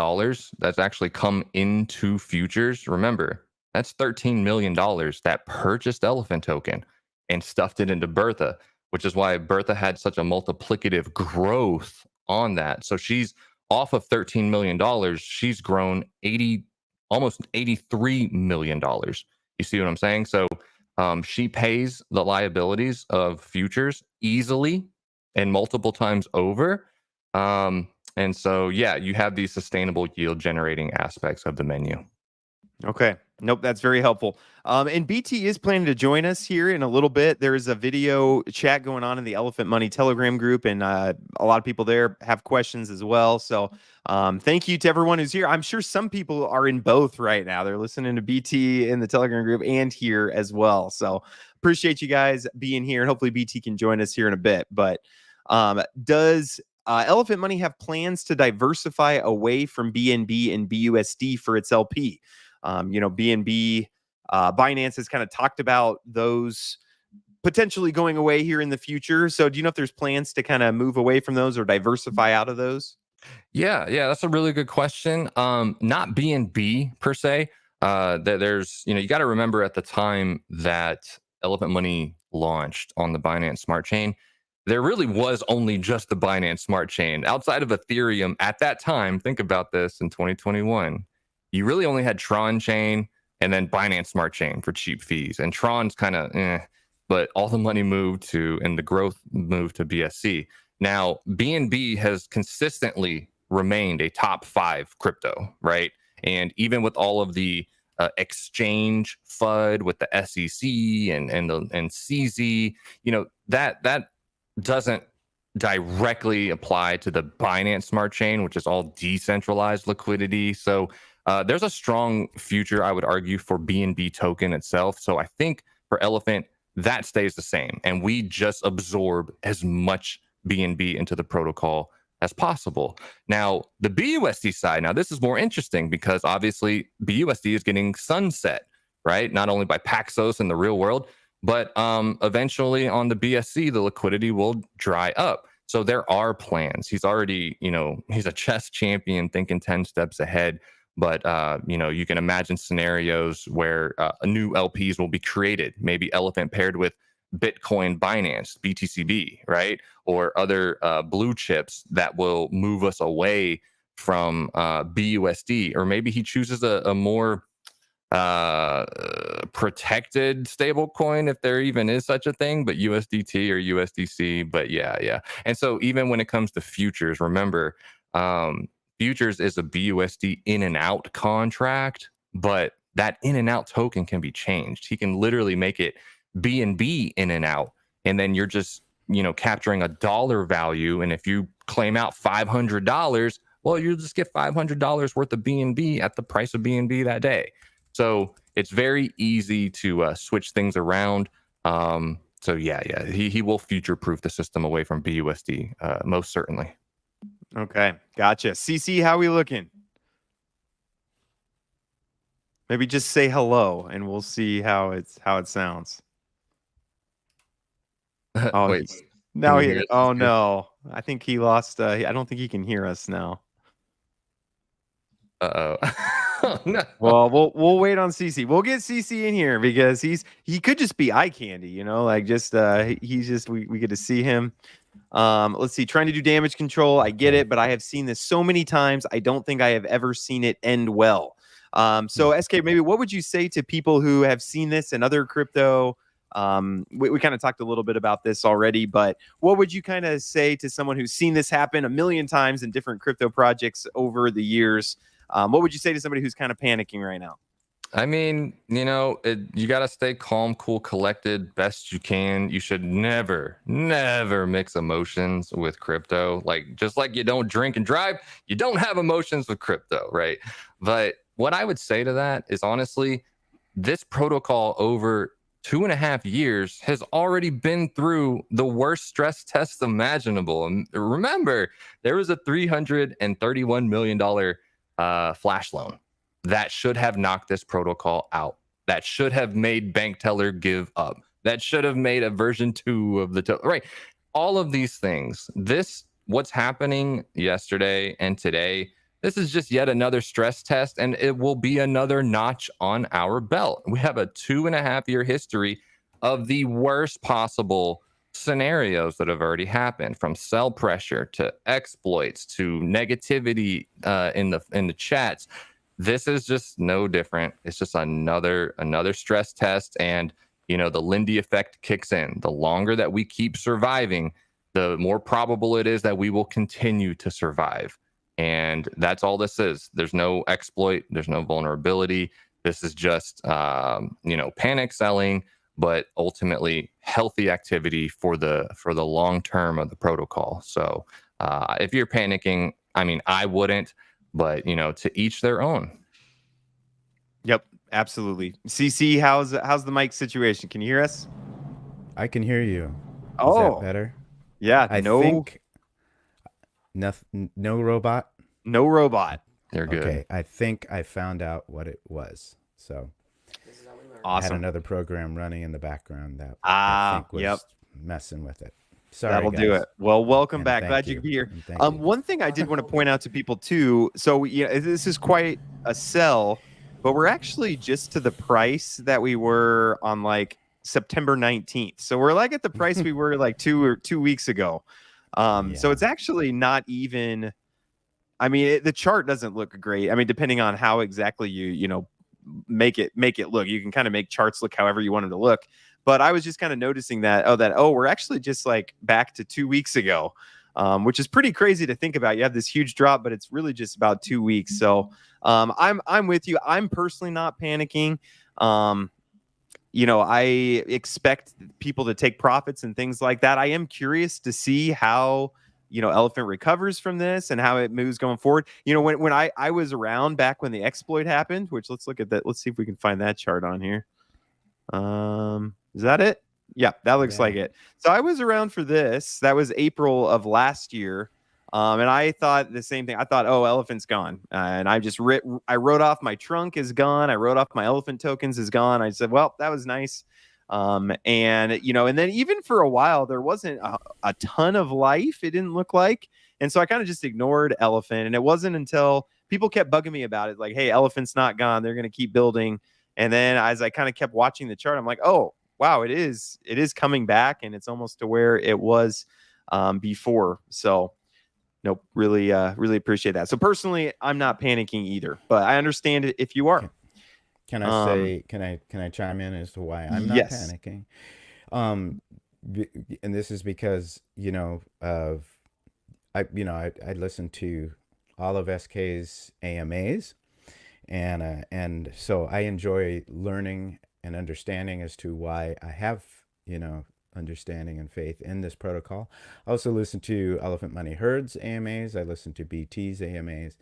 Speaker 3: that's actually come into futures. Remember, that's $13 million that purchased Elephant token and stuffed it into Bertha, which is why Bertha had such a multiplicative growth on that. So she's off of $13 million. She's grown almost $83 million. You see what I'm saying? So she pays the liabilities of futures easily and multiple times over. And so, yeah, you have these sustainable yield generating aspects of the menu.
Speaker 1: Okay. Nope, that's very helpful. And BT is planning to join us here in a little bit. There is a video chat going on in the Elephant Money Telegram group, and a lot of people there have questions as well. So thank you to everyone who's here. I'm sure some people are in both right now. They're listening to BT in the Telegram group and here as well. So appreciate you guys being here, and hopefully BT can join us here in a bit. But does Elephant Money have plans to diversify away from BNB and BUSD for its LP? BNB, Binance has kind of talked about those potentially going away here in the future. So do you know if there's plans to kind of move away from those or diversify out of those?
Speaker 3: Yeah, that's a really good question. Not BNB per se. There's, you got to remember at the time that Elephant Money launched on the Binance Smart Chain, there really was only just the Binance Smart Chain. Outside of Ethereum at that time, think about this in 2021, you really only had Tron Chain and then Binance Smart Chain for cheap fees. And Tron's kind of but all the money moved to, and the growth moved to BSC. Now, BNB has consistently remained a top 5 crypto, right? And even with all of the exchange FUD with the SEC and CZ, that doesn't directly apply to the Binance Smart Chain, which is all decentralized liquidity. So there's a strong future, I would argue, for BNB token itself. So I think for Elephant, that stays the same. And we just absorb as much BNB into the protocol as possible. Now, the BUSD side, now this is more interesting because obviously BUSD is getting sunset, right? Not only by Paxos in the real world, but eventually on the BSC, the liquidity will dry up. So there are plans. He's already, he's a chess champion thinking 10 steps ahead. But, you can imagine scenarios where new LPs will be created, maybe Elephant paired with Bitcoin Binance, BTCB, right? Or other blue chips that will move us away from BUSD. Or maybe he chooses a more protected stable coin, if there even is such a thing, but USDT or USDC. But yeah. And so even when it comes to futures, remember, futures is a BUSD in and out contract, but that in and out token can be changed. He can literally make it BNB in and out, and then you're just capturing a dollar value. And if you claim out $500, well, you'll just get $500 worth of BNB at the price of BNB that day. So it's very easy to switch things around. So yeah, he will future proof the system away from BUSD, most certainly.
Speaker 1: Okay, gotcha. CC, how are we looking? Maybe just say hello, and we'll see how it sounds. Oh,
Speaker 3: wait.
Speaker 1: Now he. Oh no, I think he lost. I don't think he can hear us now.
Speaker 3: Oh no.
Speaker 1: Well, we'll wait on CC. We'll get CC in here because he could just be eye candy, he's just we get to see him. Let's see, trying to do damage control. I get it, but I have seen this so many times. I don't think I have ever seen it end well. So SK, maybe what would you say to people who have seen this in other crypto? We kind of talked a little bit about this already, but what would you kind of say to someone who's seen this happen a million times in different crypto projects over the years? What would you say to somebody who's kind of panicking right now?
Speaker 3: I mean, you got to stay calm, cool, collected best you can. You should never mix emotions with crypto. Just like you don't drink and drive, you don't have emotions with crypto, right? But what I would say to that is, honestly, this protocol over 2.5 years has already been through the worst stress tests imaginable. And remember, there was a $331 million flash loan that should have knocked this protocol out. That should have made bank teller give up. That should have made a version 2 of the right. All of these things. What's happening yesterday and today, this is just yet another stress test, and it will be another notch on our belt. We have a 2.5-year history of the worst possible scenarios that have already happened, from sell pressure to exploits to negativity in the chats. This is just no different. It's just another stress test, and the Lindy effect kicks in. The longer that we keep surviving, the more probable it is that we will continue to survive. And that's all this is. There's no exploit. There's no vulnerability. This is just, panic selling, but ultimately healthy activity for the long term of the protocol. So if you're panicking, I mean, I wouldn't, but to each their own.
Speaker 1: Yep, absolutely. CC, how's the mic situation? Can you hear us?
Speaker 4: I can hear you.
Speaker 1: Oh,
Speaker 4: is that better?
Speaker 1: Yeah,
Speaker 4: I think no robot.
Speaker 1: No robot.
Speaker 3: They're good.
Speaker 4: Okay, I think I found out what it was. So
Speaker 1: Awesome.
Speaker 4: I had another program running in the background that I think was messing with it. Sorry,
Speaker 1: that'll
Speaker 4: guys.
Speaker 1: do it. Well, welcome
Speaker 4: And
Speaker 1: back. Glad you could be here. One thing I did want to point out to people too. So this is quite a sell, but we're actually just to the price that we were on like September 19th. So we're like at the price we were like 2 weeks ago. So it's actually not even. I mean, the chart doesn't look great. I mean, depending on how exactly you make it look, you can kind of make charts look however you want them to look. But I was just kind of noticing that we're actually just like back to 2 weeks ago, which is pretty crazy to think about. You have this huge drop, but it's really just about 2 weeks. So I'm with you. I'm personally not panicking. I expect people to take profits and things like that. I am curious to see how Elephant recovers from this and how it moves going forward. When I was around back when the exploit happened, which let's look at that. Let's see if we can find that chart on here. Is that it? Yeah, that looks like it. So I was around for this. That was April of last year. And I thought the same thing. I thought, Elephant's gone. And I just I wrote off my trunk is gone. I wrote off my Elephant tokens is gone. I said, well, that was nice. And then even for a while, there wasn't a ton of life. It didn't look like. And so I kind of just ignored Elephant. And it wasn't until people kept bugging me about it, like, hey, Elephant's not gone. They're going to keep building. And then as I kind of kept watching the chart, I'm like, oh, wow, it is coming back. And it's almost to where it was before. So nope, really appreciate that. So personally, I'm not panicking either, but I understand it if you are.
Speaker 4: Can I say? Can I chime in as to why I'm not panicking? And this is because I listened to all of SK's AMAs, and so I enjoy learning and understanding as to why I have understanding and faith in this protocol. I also listen to Elephant Money Herd's AMAs. I listen to BT's AMAs,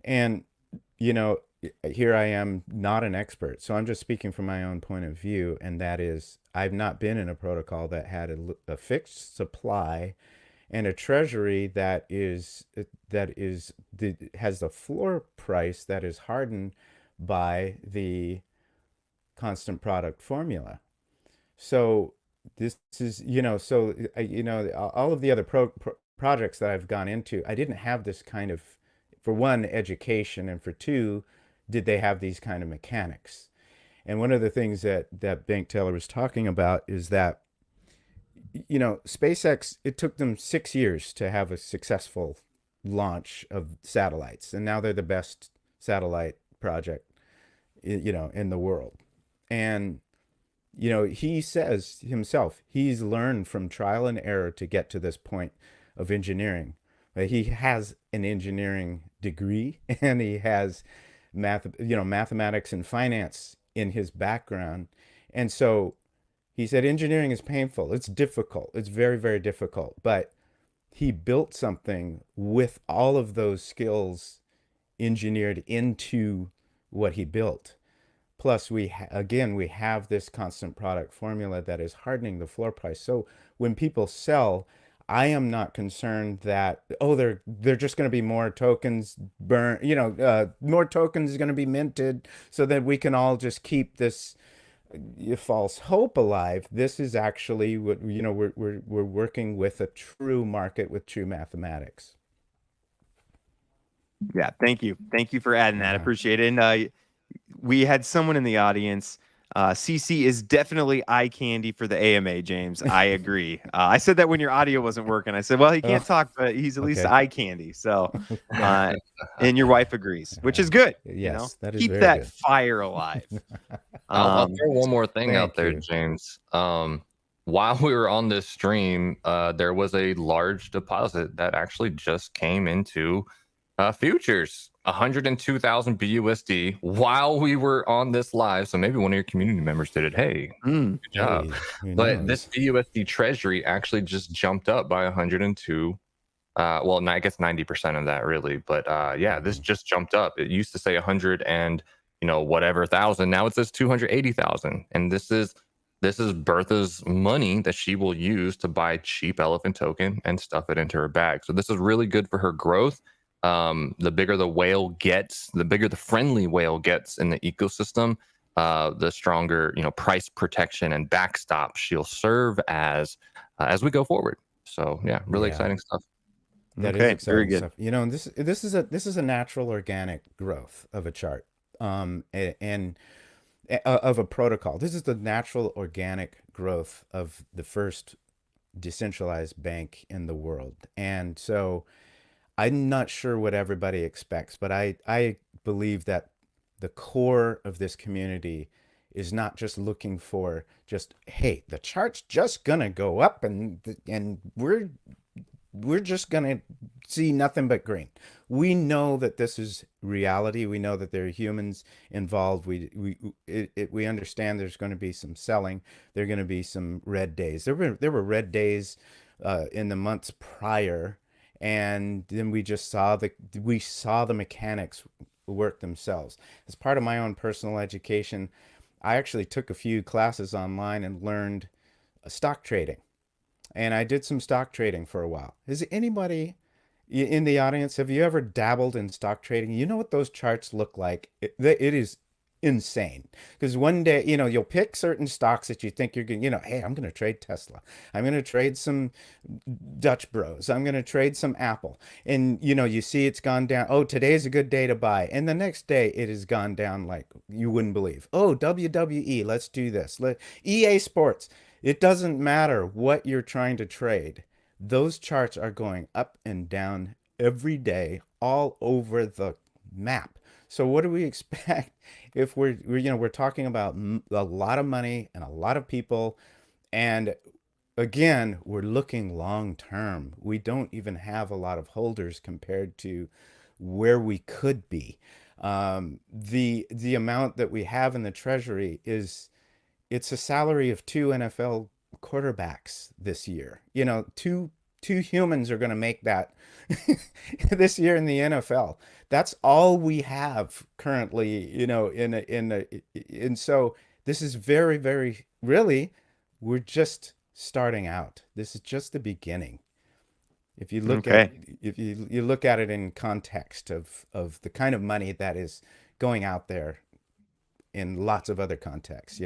Speaker 4: and here I am, not an expert, so I'm just speaking from my own point of view, and that is I've not been in a protocol that had a fixed supply and a treasury that has the floor price that is hardened by the constant product formula. So this is all of the other projects that I've gone into, I didn't have this kind of, for one, education, and for two, did they have these kind of mechanics. And one of the things that Bank Teller was talking about is that SpaceX, it took them 6 years to have a successful launch of satellites, and now they're the best satellite project in the world. And he says himself, he's learned from trial and error to get to this point of engineering. He has an engineering degree, and he has mathematics and finance in his background. And so he said engineering is painful. It's difficult. It's very, very difficult. But he built something with all of those skills engineered into what he built. Plus, we have this constant product formula that is hardening the floor price. So when people sell, I am not concerned that, oh, they're just going to be more tokens more tokens going to be minted so that we can all just keep this false hope alive. This is actually what, we're working with a true market with true mathematics.
Speaker 1: Yeah, thank you for adding that. I
Speaker 4: Yeah.
Speaker 1: appreciate it. And we had someone in the audience. CC is definitely eye candy for the AMA, James. I agree. I said that when your audio wasn't working. I said, well, he can't talk, but he's at least
Speaker 4: Okay.
Speaker 1: eye candy. So, and your wife agrees, which is good.
Speaker 4: Yes, that is
Speaker 1: keep
Speaker 4: very
Speaker 1: that
Speaker 4: good.
Speaker 1: fire alive.
Speaker 3: I'll throw one more thing out
Speaker 4: thank
Speaker 3: there,
Speaker 4: you.
Speaker 3: James. While we were on this stream, there was a large deposit that actually just came into futures, 102,000 BUSD while we were on this live. So maybe one of your community members did it. Hey, good job.
Speaker 4: Hey, who
Speaker 3: But
Speaker 4: knows?
Speaker 3: this BUSD Treasury actually just jumped up by 102. Well, I guess 90% of that really. But yeah, this just jumped up. It used to say 100 and whatever thousand. Now it says 280,000. And this is Bertha's money that she will use to buy cheap elephant token and stuff it into her bag. So this is really good for her growth. The bigger the whale gets, the bigger the friendly whale gets in the ecosystem, the stronger, price protection and backstop she'll serve as we go forward. So yeah, really exciting stuff.
Speaker 4: That is
Speaker 1: Okay,
Speaker 4: exciting
Speaker 1: very good.
Speaker 4: stuff. And this is a natural organic growth of a chart, and of a protocol. This is the natural organic growth of the first decentralized bank in the world. And so I'm not sure what everybody expects, but I believe that the core of this community is not just looking for just, hey, the chart's just gonna go up and we're just gonna see nothing but green. We know that this is reality. We know that there are humans involved. We understand there's going to be some selling. There are going to be some red days. There were red days in the months prior, and then we saw the mechanics work themselves. As part of my own personal education, I actually took a few classes online and learned stock trading. And I did some stock trading for a while. Is anybody in the audience, have you ever dabbled in stock trading? You know what those charts look like? It is insane. Because one day, you'll pick certain stocks that you think you're going, hey, I'm going to trade Tesla. I'm going to trade some Dutch Bros. I'm going to trade some Apple. And, you see it's gone down. Oh, today's a good day to buy. And the next day it has gone down like you wouldn't believe. Oh, WWE, let's do this. EA Sports. It doesn't matter what you're trying to trade. Those charts are going up and down every day all over the map. So what do we expect if we're talking about a lot of money and a lot of people, and again, we're looking long term. We don't even have a lot of holders compared to where we could be. The amount that we have in the Treasury it's a salary of 2 NFL quarterbacks this year. Two humans are going to make that this year in the NFL. That's all we have currently, and so this is very, very, really, we're just starting out. This is just the beginning. If you look at if you look at it in context of the kind of money that is going out there in lots of other contexts,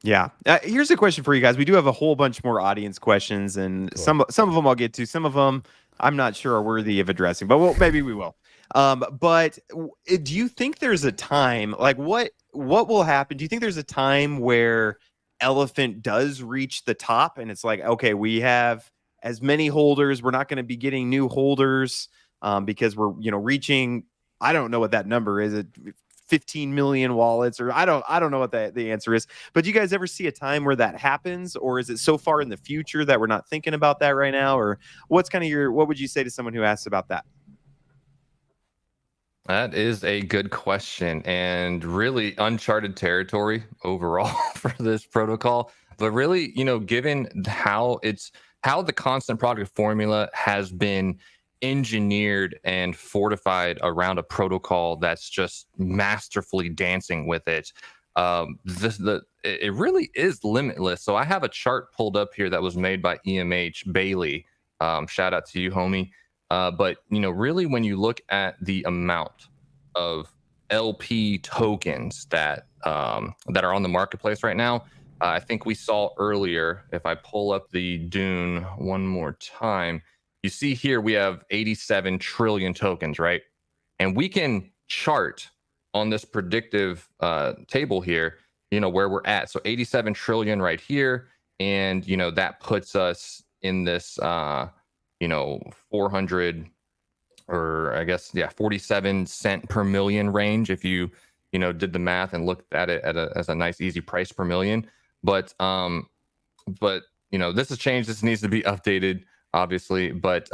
Speaker 1: Yeah. Here's a question for you guys. We do have a whole bunch more audience questions, and
Speaker 4: Cool.
Speaker 1: some of them I'll get to. Some of them I'm not sure are worthy of addressing, but maybe we will. But do you think there's a time, like what will happen? Do you think there's a time where Elephant does reach the top, and it's like, okay, we have as many holders, we're not going to be getting new holders because we're reaching. I don't know what that number is. 15 million wallets, or I don't know what the answer is. But do you guys ever see a time where that happens, or is it so far in the future that we're not thinking about that right now? Or what would you say to someone who asks about that?
Speaker 3: That is a good question, and really uncharted territory overall for this protocol. But really, given how the constant product formula has been engineered and fortified around a protocol that's just masterfully dancing with it. It really is limitless. So I have a chart pulled up here that was made by EMH Bailey. Shout out to you, homie. But really, when you look at the amount of LP tokens that are on the marketplace right now, I think we saw earlier. If I pull up the Dune one more time, you see here we have 87 trillion tokens, right? And we can chart on this predictive table here, where we're at. So 87 trillion right here, and that puts us in this 400, or I guess 47 cent per million range if you did the math and looked at it as a nice easy price per million. But this has changed. This needs to be updated, obviously. But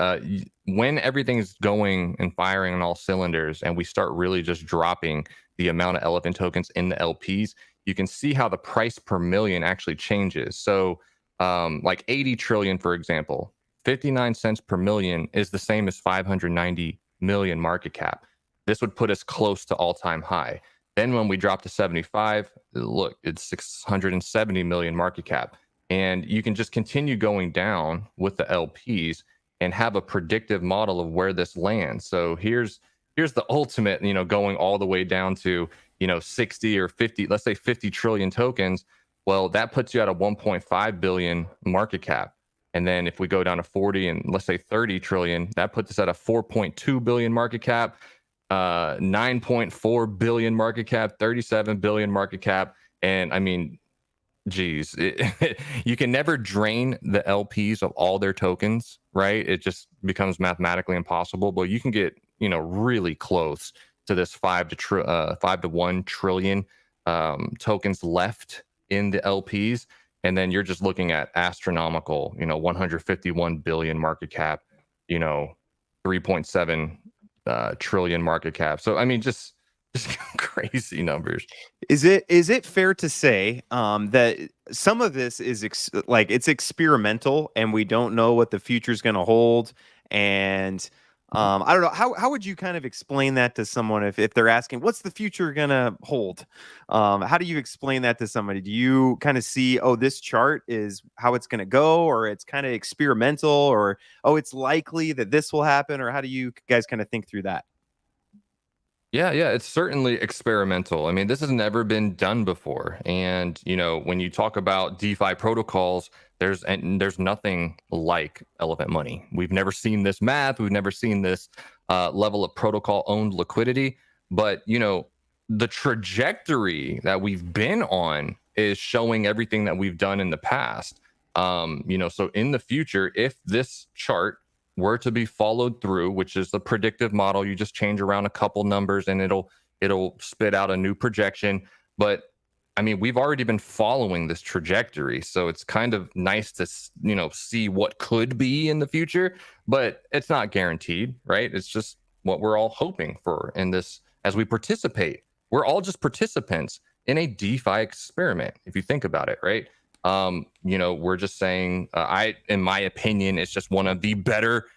Speaker 3: when everything is going and firing on all cylinders, and we start really just dropping the amount of elephant tokens in the LPs, you can see how the price per million actually changes. So like 80 trillion, for example, 59 cents per million is the same as 590 million market cap. This would put us close to all-time high. Then when we drop to 75, look, it's 670 million market cap. And you can just continue going down with the LPs and have a predictive model of where this lands. So here's the ultimate, going all the way down to 60 or 50, let's say 50 trillion tokens. Well, that puts you at a 1.5 billion market cap. And then if we go down to 40 and let's say 30 trillion, that puts us at a 4.2 billion market cap, 9.4 billion market cap, 37 billion market cap. And I mean, geez, you can never drain the LPs of all their tokens, right? It just becomes mathematically impossible, but you can get, really close to this 5 to 1 trillion tokens left in the LPs. And then you're just looking at astronomical, 151 billion market cap, 3.7 trillion market cap. So, I mean, just crazy numbers.
Speaker 1: Is it fair to say that some of this is it's experimental and we don't know what the future is going to hold? And I don't know, how would you kind of explain that to someone if they're asking what's the future going to hold? How do you explain that to somebody? Do you kind of see, oh, this chart is how it's going to go, or it's kind of experimental, or oh, it's likely that this will happen, or how do you guys kind of think through that?
Speaker 3: Yeah, it's certainly experimental. I mean, this has never been done before. And, when you talk about DeFi protocols, there's nothing like elephant money. We've never seen this math. We've never seen this level of protocol owned liquidity. But, the trajectory that we've been on is showing everything that we've done in the past. So in the future, if this chart were to be followed through, which is the predictive model, you just change around a couple numbers and it'll spit out a new projection. But I mean, we've already been following this trajectory, so it's kind of nice to see what could be in the future, but it's not guaranteed, right? It's just what we're all hoping for in this as we participate. We're all just participants in a DeFi experiment, if you think about it, right? We're just saying, in my opinion, it's just one of the better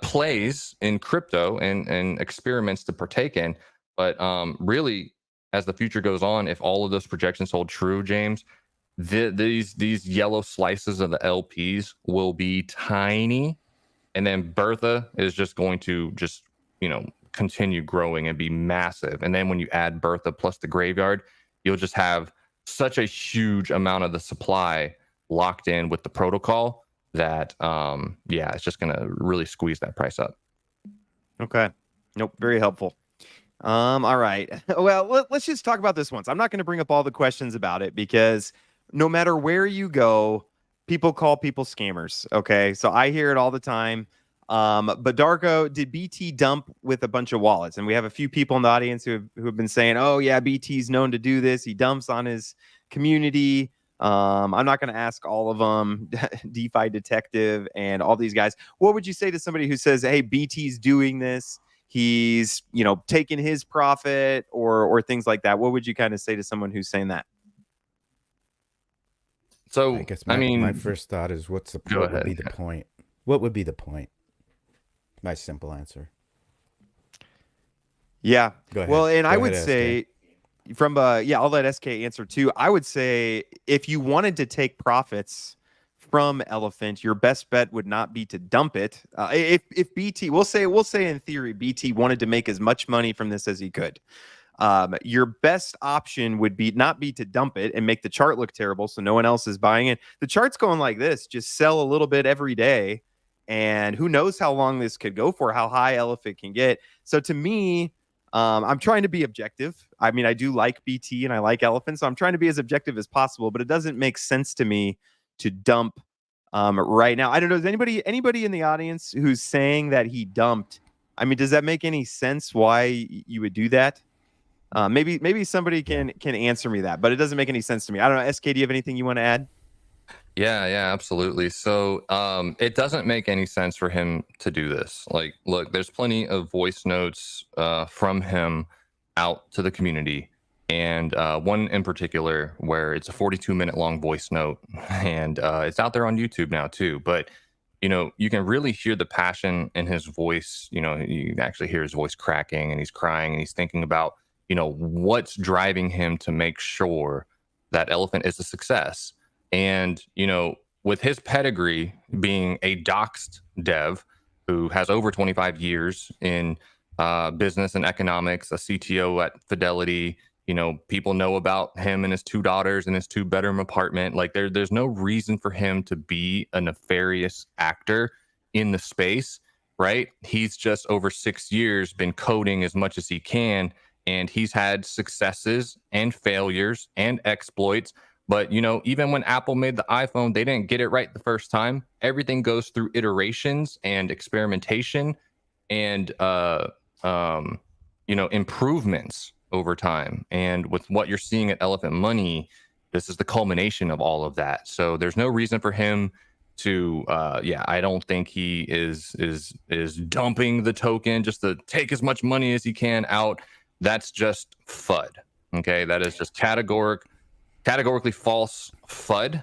Speaker 3: plays in crypto and experiments to partake in. But really, as the future goes on, if all of those projections hold true, James, these yellow slices of the LPs will be tiny, and then Bertha is just going to continue growing and be massive. And then when you add Bertha plus the graveyard, you'll just have such a huge amount of the supply locked in with the protocol that it's just going to really squeeze that price up.
Speaker 1: Okay. Nope. Very helpful. All right. Well, let's just talk about this once. I'm not going to bring up all the questions about it because no matter where you go, people call people scammers. Okay. So I hear it all the time. But Darko, did BT dump with a bunch of wallets? And we have a few people in the audience who have been saying, oh yeah, BT's known to do this. He dumps on his community. I'm not going to ask all of them, DeFi Detective and all these guys. What would you say to somebody who says, hey, BT's doing this, he's, taking his profit or things like that? What would you kind of say to someone who's saying that?
Speaker 3: So,
Speaker 4: I guess my first thought is what would be the point? What would be the point? my simple answer.
Speaker 1: Yeah.
Speaker 4: Go ahead.
Speaker 1: Well, and I
Speaker 4: Go
Speaker 1: would
Speaker 4: ahead, SK.
Speaker 1: say from yeah, I'll let SK answer too. I would say if you wanted to take profits from Elephant, your best bet would not be to dump it. If BT, we'll say in theory, BT wanted to make as much money from this as he could. Your best option would be not be to dump it and make the chart look terrible so no one else is buying it. The chart's going like this, just sell a little bit every day, and who knows how long this could go for, how high Elephant can get. So to me, I'm trying to be objective. I mean, I do like BT and I like Elephant, so I'm trying to be as objective as possible, but it doesn't make sense to me to dump right now. I don't know. Is anybody in the audience who's saying that he dumped? I mean, does that make any sense why you would do that? Maybe somebody can answer me that, but it doesn't make any sense to me. I don't know. SK, do you have anything you want to add?
Speaker 3: Yeah, absolutely. So it doesn't make any sense for him to do this. Like, look, there's plenty of voice notes from him out to the community. And one in particular where it's a 42-minute long voice note, and it's out there on YouTube now too. But, you know, you can really hear the passion in his voice. You know, you can actually hear his voice cracking, and he's crying, and he's thinking about, you know, what's driving him to make sure that Elephant is a success. And, you know, with his pedigree being a doxed dev who has over 25 years in business and economics, a CTO at Fidelity, you know, people know about him and his two daughters and his two-bedroom apartment. Like there's no reason for him to be a nefarious actor in the space, right? He's just over 6 years been coding as much as he can, and he's had successes and failures and exploits. But, you know, even when Apple made the iPhone, they didn't get it right the first time. Everything goes through iterations and experimentation and, you know, improvements over time. And with what you're seeing at Elephant Money, this is the culmination of all of that. So there's no reason for him to, I don't think he is dumping the token just to take as much money as he can out. That's just FUD. Okay, that is just categorically false FUD.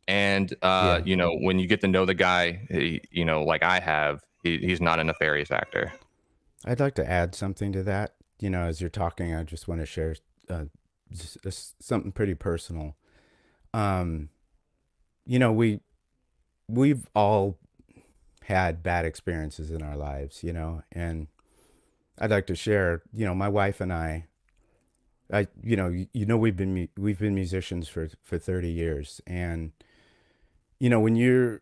Speaker 3: And you know, when you get to know the guy, you know, like I have, he's not a nefarious actor.
Speaker 4: I'd like to add something to that. You know, as you're talking, I just want to share something pretty personal. You know, we've all had bad experiences in our lives, you know, and I'd like to share, you know, my wife and I, you know, we've been musicians for 30 years. And, you know, when you're,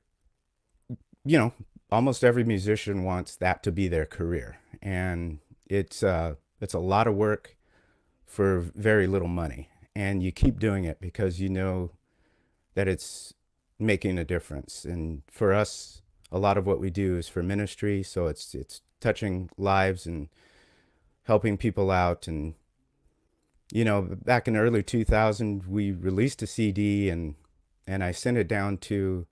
Speaker 4: you know, almost every musician wants that to be their career. And it's a lot of work for very little money. And you keep doing it because you know that it's making a difference. And for us, a lot of what we do is for ministry. So it's touching lives and helping people out. And, you know, back in early 2000, we released a CD and I sent it down to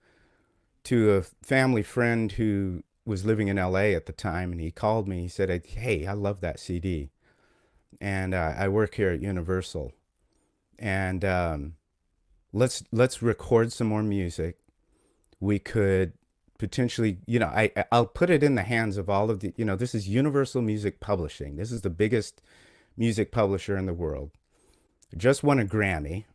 Speaker 4: a family friend who was living in LA at the time. And he called me, he said, "Hey, I love that CD. And I work here at Universal. And let's record some more music. We could potentially, you know, I'll put it in the hands of all of the, you know, this is Universal Music Publishing. This is the biggest music publisher in the world. Just won a Grammy."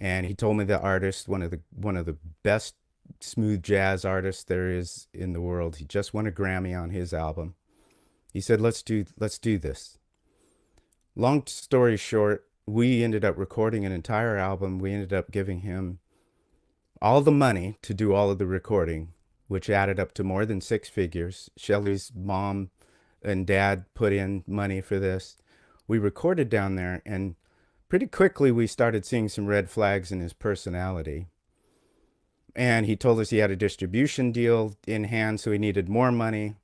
Speaker 4: And he told me the artist, one of the best smooth jazz artists there is in the world. He just won a Grammy on his album. He said, let's do this. Long story short, we ended up recording an entire album. We ended up giving him all the money to do all of the recording, which added up to more than 6 figures. Shelly's mom and dad put in money for this. We recorded down there, and pretty quickly we started seeing some red flags in his personality. And he told us he had a distribution deal in hand, so he needed more money.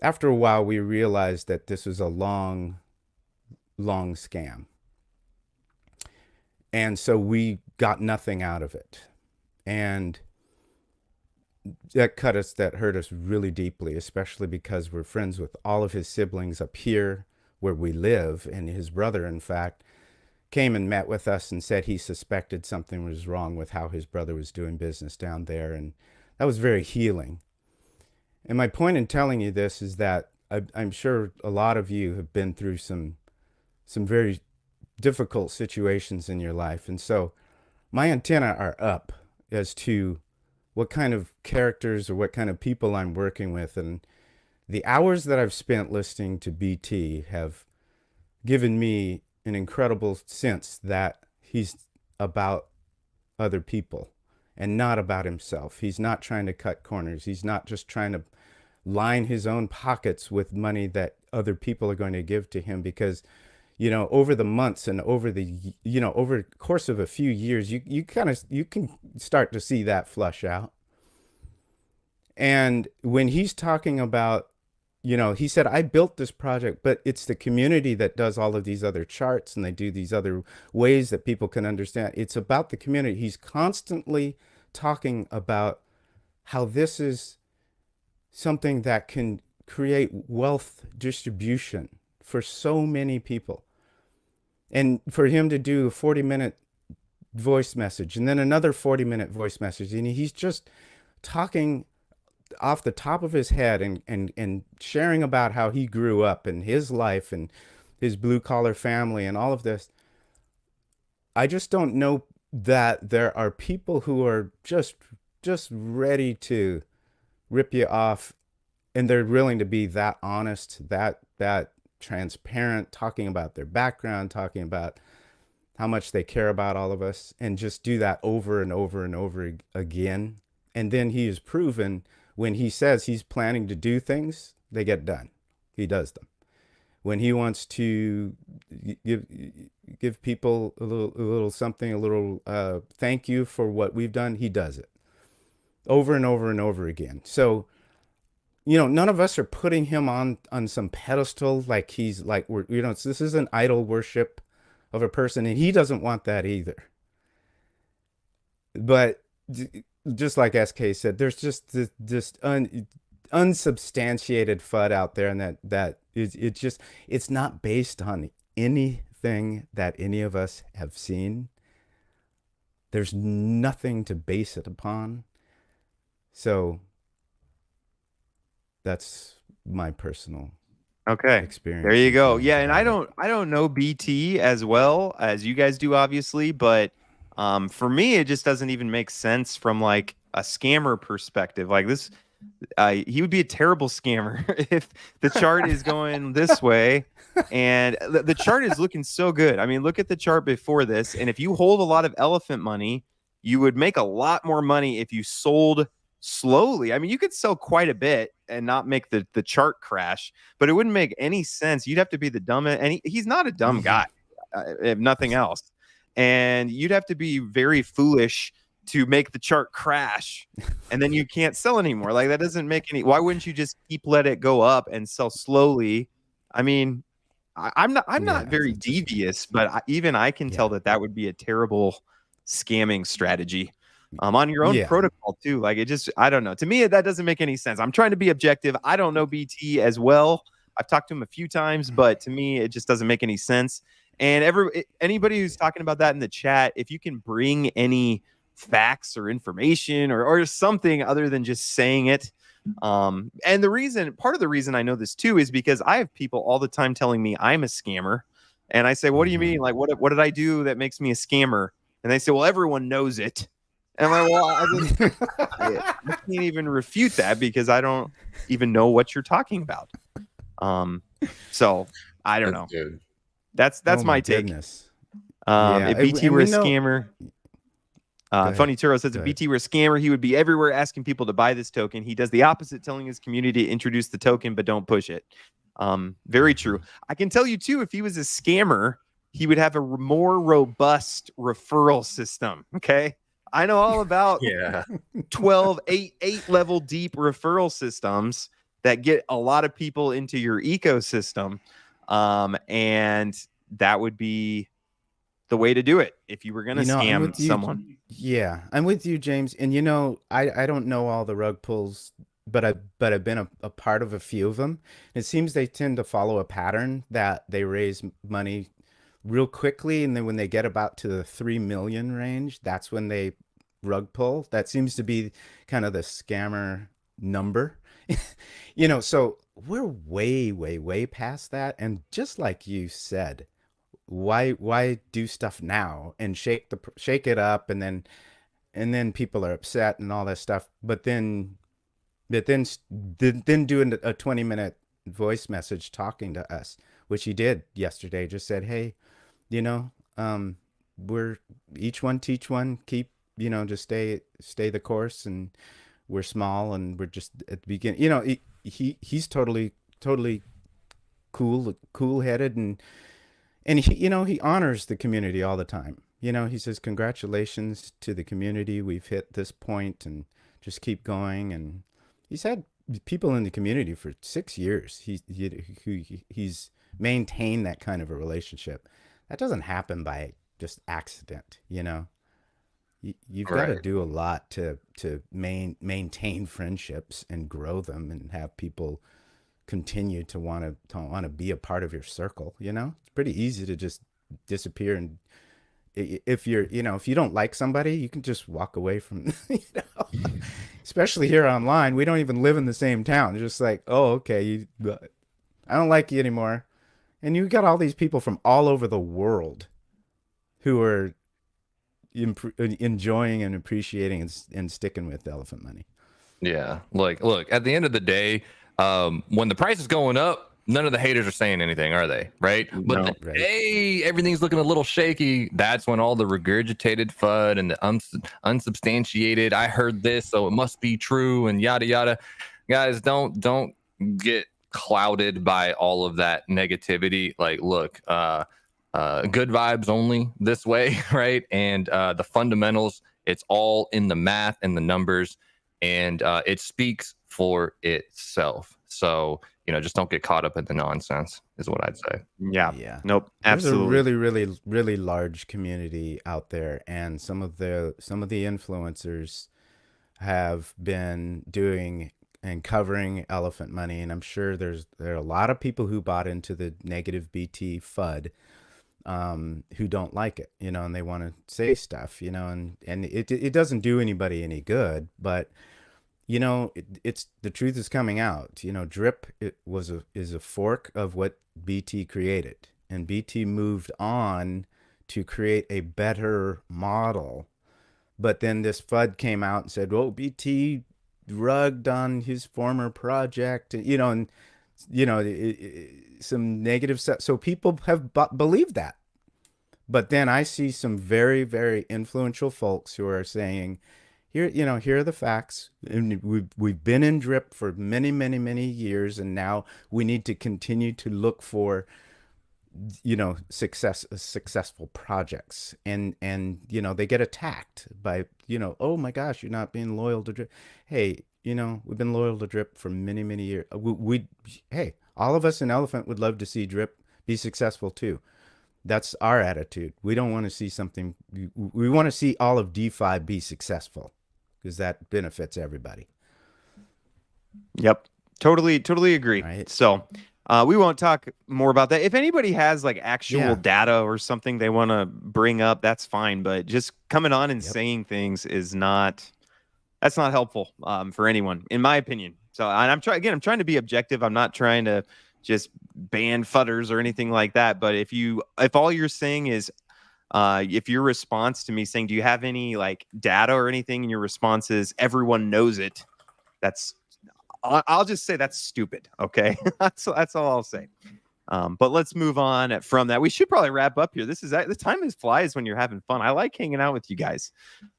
Speaker 4: After a while, we realized that this was a long scam. And so we got nothing out of it. And that hurt us really deeply, especially because we're friends with all of his siblings up here where we live. And his brother, in fact, came and met with us and said he suspected something was wrong with how his brother was doing business down there. And that was very healing. And my point in telling you this is that I'm sure a lot of you have been through some very difficult situations in your life. And so my antenna are up as to what kind of characters or what kind of people I'm working with. And the hours that I've spent listening to BT have given me an incredible sense that he's about other people and not about himself. He's not trying to cut corners. He's not just trying to line his own pockets with money that other people are going to give to him, because over the months and over the over the course of a few years, you can start to see that flush out. And when he's talking about, he said, I built this project, but it's the community that does all of these other charts, and they do these other ways that people can understand. It's about the community. He's constantly talking about how this is something that can create wealth distribution for so many people. And for him to do a 40-minute voice message and then another 40-minute voice message, and he's just talking off the top of his head and sharing about how he grew up and his life and his blue collar family and all of this. I just don't know that there are people who are just ready to rip you off, and they're willing to be that honest, that transparent, talking about their background, talking about how much they care about all of us, and just do that over and over and over again. And then he has proven, when he says he's planning to do things, they get done. He does them. When he wants to give people a little something, a little thank you for what we've done, he does it over and over and over again. So, none of us are putting him on some pedestal like he's like, this isn't idol worship of a person, and he doesn't want that either. But just like SK said, there's just this unsubstantiated FUD out there, and it's not based on anything that any of us have seen. There's nothing to base it upon. So that's my personal experience.
Speaker 1: There you go. Yeah, and I don't know BT as well as you guys do, obviously, but for me, it just doesn't even make sense from like a scammer perspective. Like this, he would be a terrible scammer if the chart is going this way, and the chart is looking so good. I mean, look at the chart before this, and if you hold a lot of elephant money, you would make a lot more money if you sold slowly. I mean, you could sell quite a bit and not make the chart crash, but it wouldn't make any sense. You'd have to be the dumbest, and he's not a dumb guy, if nothing else. And you'd have to be very foolish to make the chart crash, and then you can't sell anymore. Like, that doesn't make any. Why wouldn't you just let it go up and sell slowly? I mean, I'm not very devious, but even I can tell that would be a terrible scamming strategy. On your own protocol too. Like, I don't know. To me, that doesn't make any sense. I'm trying to be objective. I don't know BT as well. I've talked to him a few times, but to me, it just doesn't make any sense. And anybody who's talking about that in the chat, if you can bring any facts or information or something other than just saying it. And part of the reason I know this too is because I have people all the time telling me I'm a scammer. And I say, what do you mean? Like, what did I do that makes me a scammer? And they say, well, everyone knows it. And I'm like, well, I can't even refute that because I don't even know what you're talking about. So I don't know. That's my take. If BT were a scammer, Funny Turo says if BT were a scammer, he would be everywhere asking people to buy this token. He does the opposite, telling his community to introduce the token, but don't push it. Very true. I can tell you too, if he was a scammer, he would have a more robust referral system. Okay. I know all about 8 level deep referral systems that get a lot of people into your ecosystem. And that would be the way to do it if you were going to scam someone.
Speaker 4: Yeah, I'm with you, James. And I don't know all the rug pulls, but I've been a part of a few of them. It seems they tend to follow a pattern that they raise money real quickly, and then when they get about to the 3 million range, that's when they rug pull. That seems to be kind of the scammer number. You know, so we're way past that. And just like you said, why do stuff now and shake it up, and then people are upset and all that stuff. But then doing a 20-minute voice message talking to us, which he did yesterday, just said, hey, you know, we're each one teach one, keep, you know, just stay the course, and we're small and we're just at the beginning. You know, he's totally cool headed, and he, you know, he honors the community all the time. You know, he says, congratulations to the community, we've hit this point, and just keep going. And he's had people in the community for 6 years. He's maintained that kind of a relationship. That doesn't happen by just accident, you know. You've got to
Speaker 3: Right.
Speaker 4: do a lot to maintain friendships and grow them, and have people continue to want to be a part of your circle. You know, it's pretty easy to just disappear. And if you're, you know, if you don't like somebody, you can just walk away from, you know, especially here online. We don't even live in the same town. It's just like, oh, okay, I don't like you anymore. And you got all these people from all over the world who are enjoying and appreciating and sticking with Elephant Money.
Speaker 3: Yeah. Like, look, at the end of the day, when the price is going up, none of the haters are saying anything, are they? Right. But
Speaker 1: No.
Speaker 3: the day everything's looking a little shaky, that's when all the regurgitated FUD and the unsubstantiated, I heard this, so it must be true, and yada yada. Guys, don't get clouded by all of that negativity. Like, look, good vibes only this way, right? And the fundamentals, it's all in the math and the numbers, and it speaks for itself. So, you know, just don't get caught up in the nonsense is what I'd say.
Speaker 1: Yeah. Nope.
Speaker 4: There's
Speaker 1: Absolutely.
Speaker 4: a really large community out there, and some of the influencers have been doing and covering Elephant Money, and I'm sure there are a lot of people who bought into the negative BT FUD, who don't like it, you know, and they want to say stuff, you know, and it doesn't do anybody any good. But you know, it's the truth is coming out. You know, Drip is a fork of what BT created, and BT moved on to create a better model. But then this FUD came out and said, "Oh, BT rugged on his former project," you know, and you know, some negative stuff. So people have believed that. But then I see some very influential folks who are saying, here, you know, here are the facts. And we've been in Drip for many years, and now we need to continue to look for, you know, successful projects. And you know, they get attacked by, you know, oh my gosh, you're not being loyal to Drip. Hey, you know, we've been loyal to Drip for many years. Hey, all of us in Elephant would love to see Drip be successful too. That's our attitude. We don't want to see something. We want to see all of DeFi be successful, because that benefits everybody.
Speaker 1: Yep. Totally agree.
Speaker 4: Right.
Speaker 1: So we won't talk more about that. If anybody has like actual
Speaker 4: Yeah.
Speaker 1: data or something they want to bring up, that's fine. But just coming on and
Speaker 4: Yep.
Speaker 1: saying things that's not helpful for anyone, in my opinion. So and I'm trying to be objective. I'm not trying to just ban fudders or anything like that. But if all you're saying is if your response to me saying, do you have any like data or anything, and your response is everyone knows it, I'll just say that's stupid. Okay. that's all I'll say. But let's move on from that. We should probably wrap up here. The time flies when you're having fun. I like hanging out with you guys.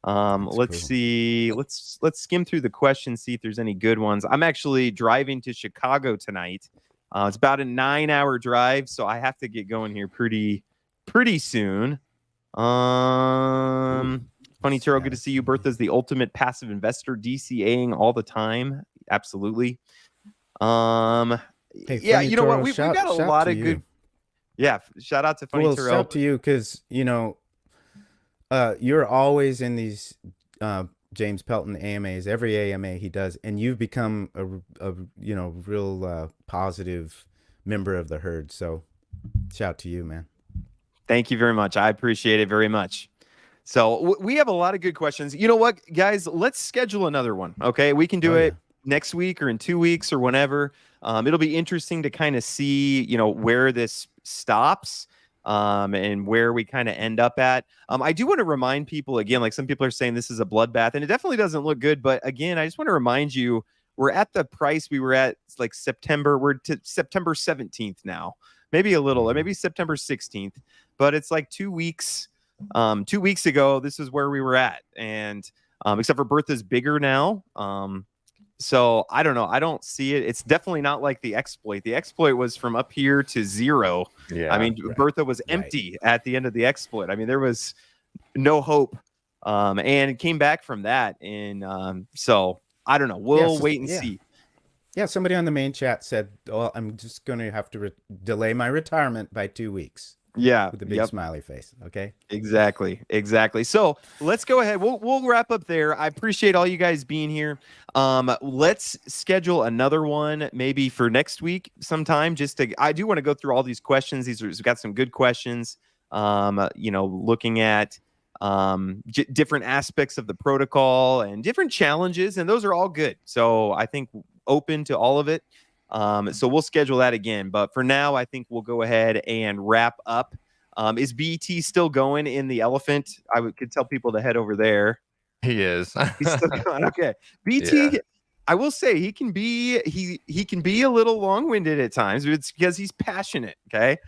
Speaker 1: Let's
Speaker 4: cool.
Speaker 1: see. Let's skim through the questions, see if there's any good ones. I'm actually driving to Chicago tonight. It's about a 9-hour drive, so I have to get going here pretty soon. Funny Turo, good to see you. Berthas, the ultimate passive investor, DCAing all the time. Absolutely.
Speaker 4: Hey,
Speaker 1: Yeah,
Speaker 4: Funny
Speaker 1: you know what?
Speaker 4: Toro,
Speaker 1: We've got a
Speaker 4: shout
Speaker 1: lot
Speaker 4: to
Speaker 1: of
Speaker 4: you.
Speaker 1: good. Yeah, shout out to Funny
Speaker 4: Well,
Speaker 1: Turo.
Speaker 4: shout to you, because you know, you're always in these James Pelton AMAs. Every AMA he does, and you've become a you know, real positive member of the herd. So, shout to you, man.
Speaker 1: Thank you very much. I appreciate it very much. So we have a lot of good questions. You know what, guys? Let's schedule another one. Okay, we can do
Speaker 4: Oh,
Speaker 1: it. next week or in 2 weeks or whenever. It'll be interesting to kind of see, where this stops and where we kind of end up at. I do want to remind people again, like some people are saying this is a bloodbath, and it definitely doesn't look good. But again, I just want to remind you, we're at the price we were at like September. We're to September 17th now, maybe a little, or maybe September 16th. But it's like 2 weeks. 2 weeks ago, this is where we were at, and except for Berthas bigger now. So I don't know. I don't see it. It's definitely not like the exploit. The exploit was from up here to zero.
Speaker 3: Yeah.
Speaker 1: I mean, Bertha was empty at the end of the exploit. I mean, there was no hope. And it came back from that. And so I don't know. We'll wait and see.
Speaker 4: Yeah, somebody on the main chat said, "Well, I'm just going to have to delay my retirement by 2 weeks."
Speaker 1: Yeah,
Speaker 4: with a big smiley face. Okay.
Speaker 1: Exactly. So let's go ahead. We'll wrap up there. I appreciate all you guys being here. Let's schedule another one maybe for next week sometime. I do want to go through all these questions. We've got some good questions. Looking at different aspects of the protocol and different challenges, and those are all good. So I think open to all of it. So we'll schedule that again. But for now, I think we'll go ahead and wrap up. Is BT still going in the elephant? Could tell people to head over there.
Speaker 3: He is.
Speaker 1: He's still going. Okay. BT, yeah. I will say he can be a little long-winded at times. But it's because he's passionate. Okay.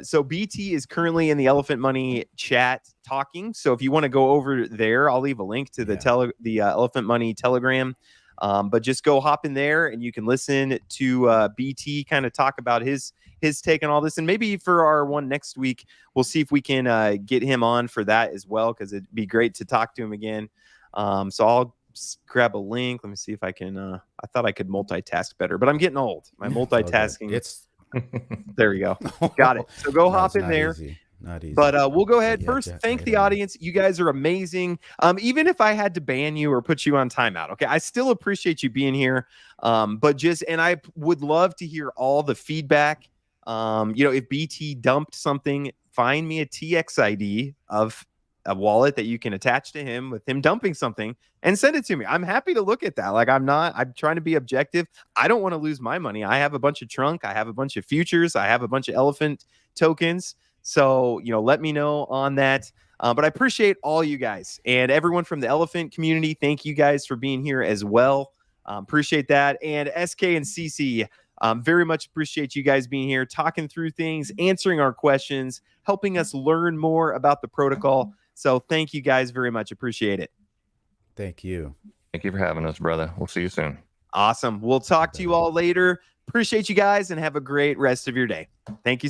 Speaker 1: So BT is currently in the Elephant Money chat talking. So if you want to go over there, I'll leave a link to the Elephant Money Telegram. But just go hop in there and you can listen to BT kind of talk about his take on all this. And maybe for our one next week, we'll see if we can get him on for that as well, because it'd be great to talk to him again. So I'll grab a link. Let me see if I can. I thought I could multitask better, but I'm getting old. My multitasking. There we go. Got it. So go hop in there.
Speaker 4: Easy. Not easy.
Speaker 1: But we'll go ahead first. Thank the audience. You guys are amazing. Even if I had to ban you or put you on timeout, okay, I still appreciate you being here. And I would love to hear all the feedback. If BT dumped something, find me a TX ID of a wallet that you can attach to him with him dumping something and send it to me. I'm happy to look at that. I'm trying to be objective. I don't want to lose my money. I have a bunch of trunk. I have a bunch of futures. I have a bunch of elephant tokens. So, let me know on that. But I appreciate all you guys and everyone from the elephant community. Thank you guys for being here as well. Appreciate that. And SK and CC, very much appreciate you guys being here, talking through things, answering our questions, helping us learn more about the protocol. So thank you guys very much. Appreciate it.
Speaker 4: Thank you.
Speaker 3: Thank you for having us, brother. We'll see you soon.
Speaker 1: Awesome. We'll talk to you all later. Appreciate you guys and have a great rest of your day. Thank you so much.